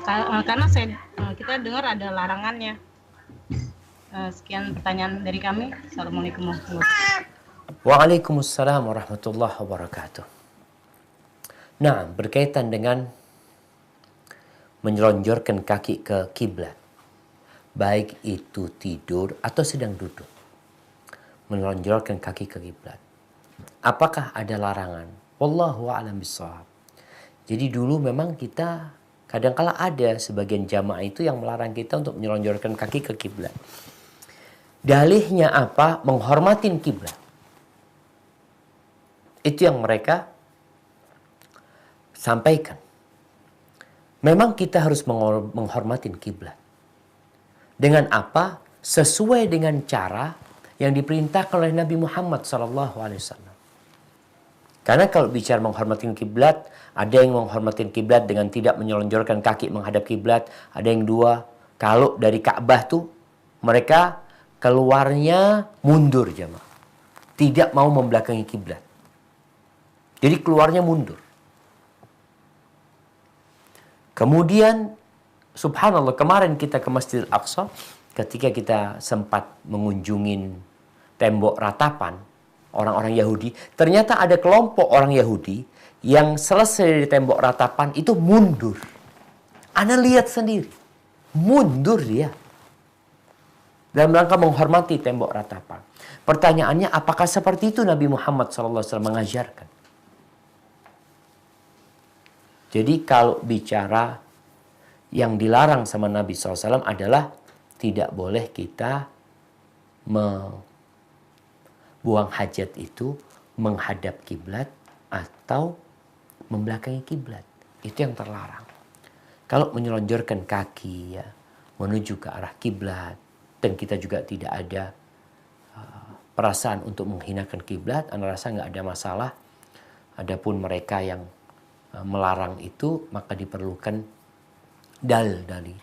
Karena kita dengar ada larangannya. Sekian pertanyaan dari kami. Assalamualaikum warahmatullahi wabarakatuh. Waalaikumsalam warahmatullahi wabarakatuh. Nah, berkaitan dengan menyelonjorkan kaki ke kiblat, baik itu tidur atau sedang duduk, melonjorkan kaki ke kiblat, apakah ada larangan? Wallahu a'lam bishawab. Jadi dulu memang kita kadang-kala ada sebagian jamaah itu yang melarang kita untuk menyelonjorkan kaki ke kiblat. Dalihnya apa? Menghormatin kiblat. Itu yang mereka sampaikan. Memang kita harus menghormatin kiblat. Dengan apa? Sesuai dengan cara yang diperintahkan oleh Nabi Muhammad SAW. Karena kalau bicara menghormatin kiblat, ada yang menghormatin kiblat dengan tidak menyelonjorkan kaki menghadap kiblat. Ada yang dua, kalau dari Ka'bah tuh mereka keluarnya mundur jemaah. Tidak mau membelakangi kiblat. Jadi keluarnya mundur. Kemudian subhanallah, kemarin kita ke Masjidil Aqsa, ketika kita sempat mengunjungi tembok ratapan orang-orang Yahudi, ternyata ada kelompok orang Yahudi yang selesai dari tembok ratapan itu mundur. Anda lihat sendiri, mundur dia dalam rangka menghormati tembok ratapan. Pertanyaannya, apakah seperti itu Nabi Muhammad SAW mengajarkan? Jadi kalau bicara yang dilarang sama Nabi SAW adalah tidak boleh kita membuang hajat itu menghadap kiblat atau membelakangi kiblat. Itu yang terlarang. Kalau menyelonjorkan kaki ya, menuju ke arah kiblat dan kita juga tidak ada perasaan untuk menghinakan kiblat, Anda rasa nggak ada masalah. Adapun mereka yang melarang itu, maka diperlukan dalil dari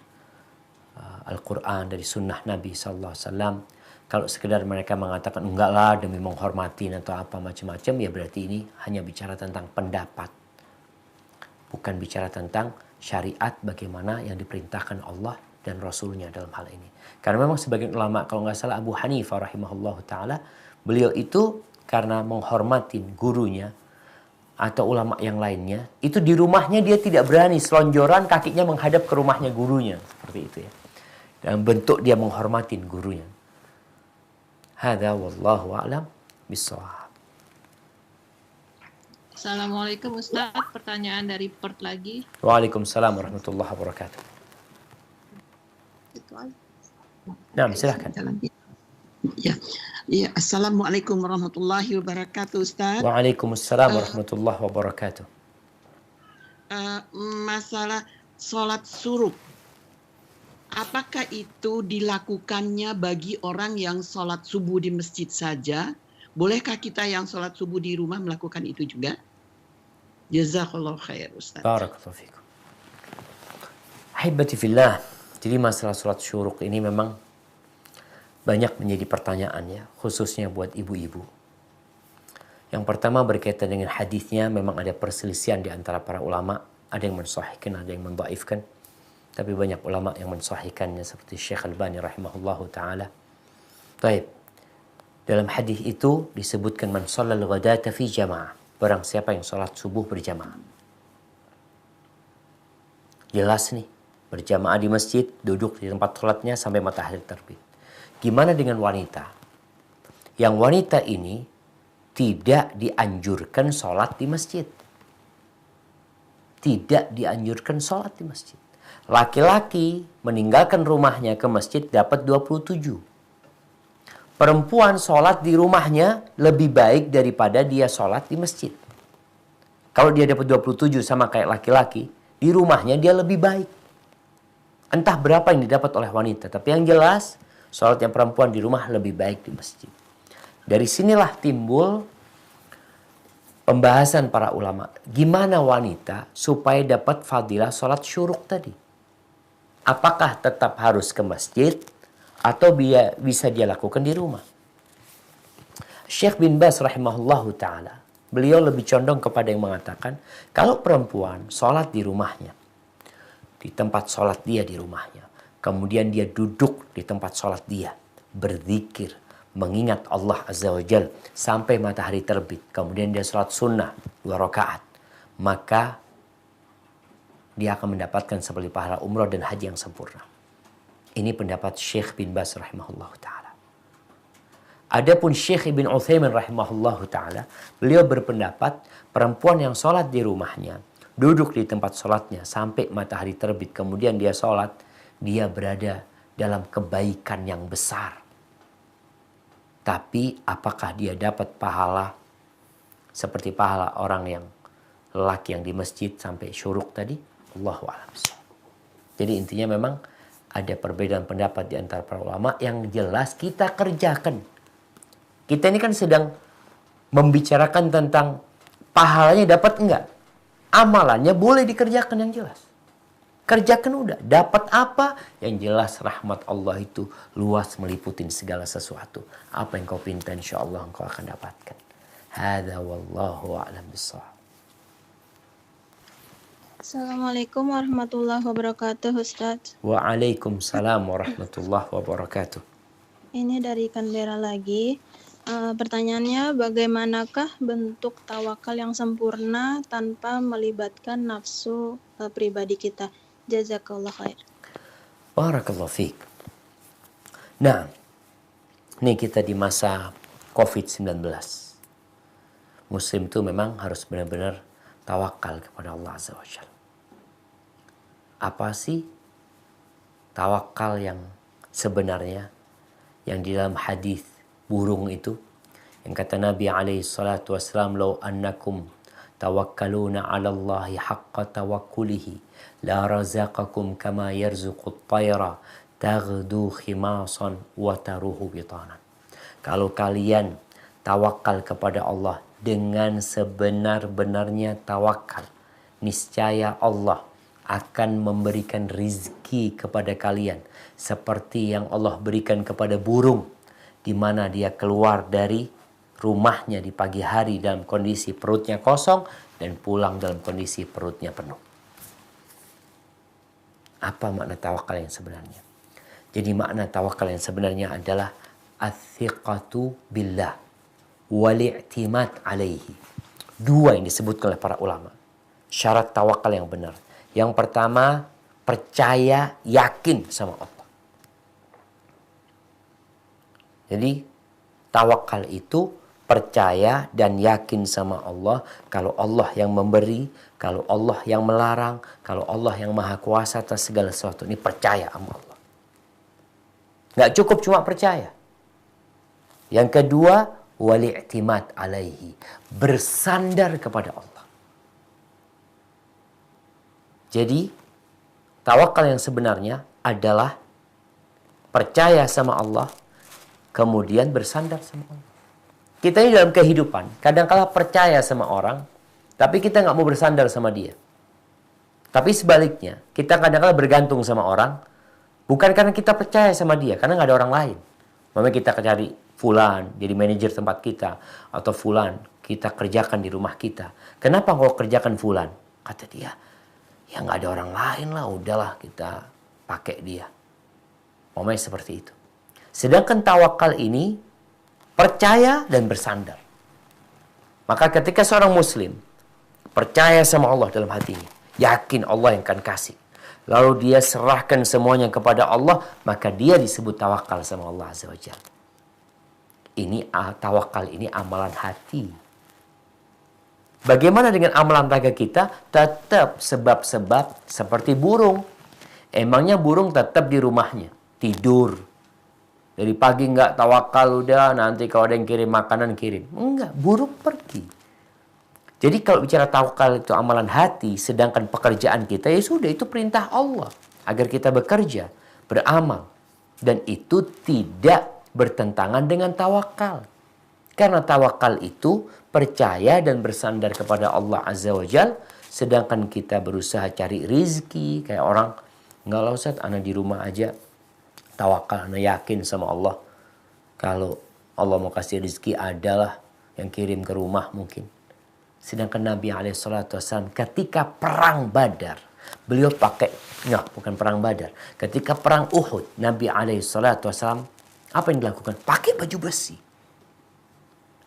Al-Quran, dari sunnah Nabi SAW. Kalau sekedar mereka mengatakan enggak lah demi menghormati atau apa macam-macam, ya berarti ini hanya bicara tentang pendapat, bukan bicara tentang syariat bagaimana yang diperintahkan Allah dan Rasulnya dalam hal ini. Karena memang sebagian ulama, kalau nggak salah Abu Hanifah rahimahullah ta'ala, beliau itu karena menghormatin gurunya atau ulama yang lainnya, itu di rumahnya dia tidak berani selonjoran kakinya menghadap ke rumahnya gurunya. Seperti itu ya. Dalam bentuk dia menghormatin gurunya. Hadza wallahu a'lam bishawab. Assalamualaikum Ustadz, pertanyaan dari Perth lagi. Waalaikumsalam warahmatullahi wabarakatuh. Nah, silahkan. Ya, Assalamualaikum warahmatullahi wabarakatuh, Ustaz. Waalaikumsalam warahmatullahi wabarakatuh. Masalah sholat suruh, apakah itu dilakukannya bagi orang yang sholat subuh di masjid saja? Bolehkah kita yang sholat subuh di rumah melakukan itu juga? Jazakallah khair, Ustaz. Barakallahu fikum. Ahibati fillah. Jadi masalah sholat syuruk ini memang banyak menjadi pertanyaan ya, khususnya buat ibu-ibu. Yang pertama berkaitan dengan hadisnya, memang ada perselisihan di antara para ulama. Ada yang mensahihkan, ada yang mendhaifkan. Tapi banyak ulama yang mensahihkannya seperti Syekh Albani rahimahullahu ta'ala. Baik. Dalam hadis itu disebutkan man shallal ghadata fi jama'ah. Barang siapa yang sholat subuh berjamaah. Jelas nih, berjamaah di masjid, duduk di tempat sholatnya sampai matahari terbit. Gimana dengan wanita? Yang wanita ini tidak dianjurkan sholat di masjid. Tidak dianjurkan sholat di masjid. Laki-laki meninggalkan rumahnya ke masjid dapat 27. Perempuan sholat di rumahnya lebih baik daripada dia sholat di masjid. Kalau dia dapat 27 sama kayak laki-laki, di rumahnya dia lebih baik. Entah berapa yang didapat oleh wanita. Tapi yang jelas, sholat yang perempuan di rumah lebih baik di masjid. Dari sinilah timbul pembahasan para ulama. Gimana wanita supaya dapat fadilah sholat syuruk tadi? Apakah tetap harus ke masjid? Atau bisa dia lakukan di rumah? Syekh bin Baz rahimahullahu ta'ala, beliau lebih condong kepada yang mengatakan, kalau perempuan sholat di rumahnya, di tempat sholat dia di rumahnya, kemudian dia duduk di tempat sholat dia, berzikir, mengingat Allah Azza wa Jal sampai matahari terbit, kemudian dia sholat sunnah 2 rakaat, maka dia akan mendapatkan seperti pahala umrah dan haji yang sempurna. Ini pendapat Syekh bin Baz rahimahullahu ta'ala. Adapun Syekh Ibn Utsaimin rahimahullahu ta'ala, beliau berpendapat perempuan yang sholat di rumahnya, duduk di tempat sholatnya sampai matahari terbit, kemudian dia sholat, dia berada dalam kebaikan yang besar. Tapi apakah dia dapat pahala seperti pahala orang yang lelaki yang di masjid sampai syuruk tadi? Allahu a'lam. Jadi intinya memang ada perbedaan pendapat di antara para ulama. Yang jelas kita kerjakan. Kita ini kan sedang membicarakan tentang pahalanya dapat enggak. Amalannya boleh dikerjakan yang jelas. Kerjakan udah. Dapat apa? Yang jelas rahmat Allah itu luas meliputin segala sesuatu. Apa yang kau pinta insya Allah engkau akan dapatkan. Hadza wallahu a'lam bissawab. Assalamualaikum warahmatullahi wabarakatuh, Ustadz. Waalaikumsalam warahmatullahi wabarakatuh. Ini dari Canberra lagi. Pertanyaannya, bagaimanakah bentuk tawakal yang sempurna tanpa melibatkan nafsu pribadi kita? Jazakallah khair. Barakallahu fiik. Nah, ini kita di masa COVID-19. Muslim itu memang harus benar-benar tawakal kepada Allah Azza wa Jalla. Apa sih tawakal yang sebenarnya? Yang di dalam hadis burung itu, yang kata Nabi alaihi salatu wassalam, "Lau annakum tawakkaluna 'ala Allahi haqqa tawakkulihi la razaqakum kama yarzuqut tayra taghdu khimasan wa taruhu bitanan." Kalau kalian tawakal kepada Allah dengan sebenar-benarnya tawakal, niscaya Allah akan memberikan rizki kepada kalian seperti yang Allah berikan kepada burung, di mana dia keluar dari rumahnya di pagi hari dalam kondisi perutnya kosong dan pulang dalam kondisi perutnya penuh. Apa makna tawakal yang sebenarnya? Jadi makna tawakal yang sebenarnya adalah athiqatu billah wal-i'timad alaihi. 2 yang disebutkan oleh para ulama. Syarat tawakal yang benar. Yang pertama, percaya, yakin sama Allah. Jadi tawakal itu percaya dan yakin sama Allah. Kalau Allah yang memberi, kalau Allah yang melarang, kalau Allah yang maha kuasa atas segala sesuatu. Ini percaya sama Allah. Nggak cukup cuma percaya. Yang kedua, wal-i'timad alaihi. Bersandar kepada Allah. Jadi, tawakal yang sebenarnya adalah percaya sama Allah, kemudian bersandar sama Allah. Kita ini dalam kehidupan, kadang-kala percaya sama orang, tapi kita nggak mau bersandar sama dia. Tapi sebaliknya, kita kadang-kala bergantung sama orang, bukan karena kita percaya sama dia, karena nggak ada orang lain. Makanya kita cari fulan, jadi manajer tempat kita, atau fulan, kita kerjakan di rumah kita. Kenapa kalau kerjakan fulan? Kata dia, ya nggak ada orang lain lah, udahlah kita pakai dia. Makanya seperti itu. Sedangkan tawakal ini, percaya dan bersandar. Maka ketika seorang muslim percaya sama Allah dalam hatinya, yakin Allah yang akan kasih, lalu dia serahkan semuanya kepada Allah, maka dia disebut tawakal sama Allah Azza wa Jalla. Ini tawakal ini amalan hati. Bagaimana dengan amalan raga kita? Tetap sebab-sebab seperti burung. Emangnya burung tetap di rumahnya, tidur. Dari pagi nggak tawakal, udah nanti kalau ada yang kirim makanan kirim. Enggak, burung pergi. Jadi kalau bicara tawakal itu amalan hati, sedangkan pekerjaan kita ya sudah itu perintah Allah agar kita bekerja, beramal, dan itu tidak bertentangan dengan tawakal. Karena tawakal itu percaya dan bersandar kepada Allah Azza wa Jal, sedangkan kita berusaha cari rizki kayak orang, enggak lah Ustaz, ana di rumah aja. Tawakal, ana yakin sama Allah. Kalau Allah mau kasih rezeki adalah yang kirim ke rumah mungkin. Sedangkan Nabi SAW ketika perang Badar, beliau pakai, bukan perang Badar. Ketika perang Uhud, Nabi SAW apa yang dilakukan? Pakai baju besi.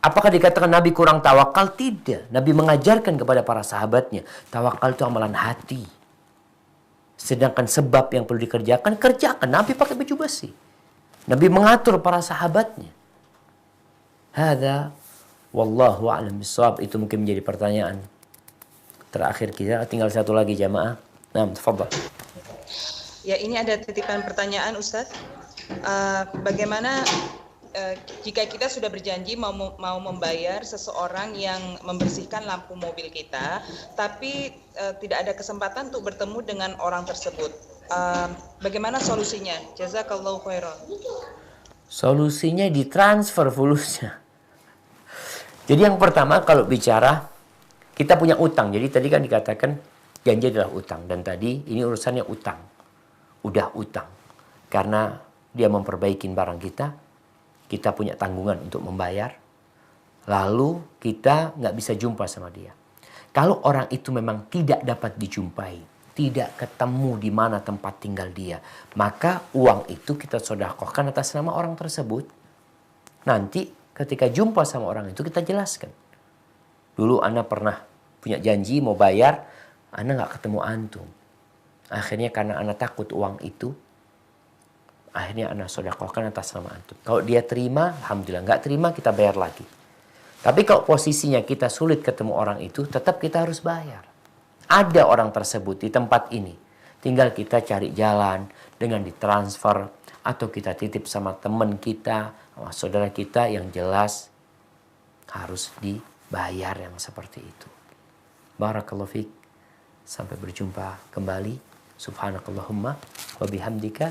Apakah dikatakan Nabi kurang tawakal? Tidak. Nabi mengajarkan kepada para sahabatnya, tawakal itu amalan hati. Sedangkan sebab yang perlu dikerjakan, kerjakan. Nabi pakai baju besi. Nabi mengatur para sahabatnya. Hadza wallahu a'lam bishawab. Itu mungkin menjadi pertanyaan terakhir kita. Tinggal satu lagi jamaah. Nah, tafadhal. Ya, ini ada titipan pertanyaan Ustadz. Bagaimana jika kita sudah berjanji mau membayar seseorang yang membersihkan lampu mobil kita, tapi tidak ada kesempatan untuk bertemu dengan orang tersebut, bagaimana solusinya? Jazakallahu khairan. Solusinya ditransfer fulusnya. Jadi yang pertama kalau bicara kita punya utang. Jadi tadi kan dikatakan janji adalah utang, dan tadi ini urusannya utang. Udah utang karena dia memperbaikin barang kita. Kita punya tanggungan untuk membayar, lalu kita nggak bisa jumpa sama dia. Kalau orang itu memang tidak dapat dijumpai, tidak ketemu di mana tempat tinggal dia, maka uang itu kita sedekahkan atas nama orang tersebut. Nanti ketika jumpa sama orang itu kita jelaskan. Dulu ana pernah punya janji mau bayar, ana nggak ketemu antum. Akhirnya karena ana takut uang itu, akhirnya ana sedekahkan atas nama antum. Kalau dia terima, alhamdulillah. Nggak terima, kita bayar lagi. Tapi kalau posisinya kita sulit ketemu orang itu, tetap kita harus bayar. Ada orang tersebut di tempat ini. Tinggal kita cari jalan dengan ditransfer, atau kita titip sama teman kita, sama saudara kita, yang jelas harus dibayar yang seperti itu. Barakallahu fiik. Sampai berjumpa kembali. Subhanakallahumma wa bihamdika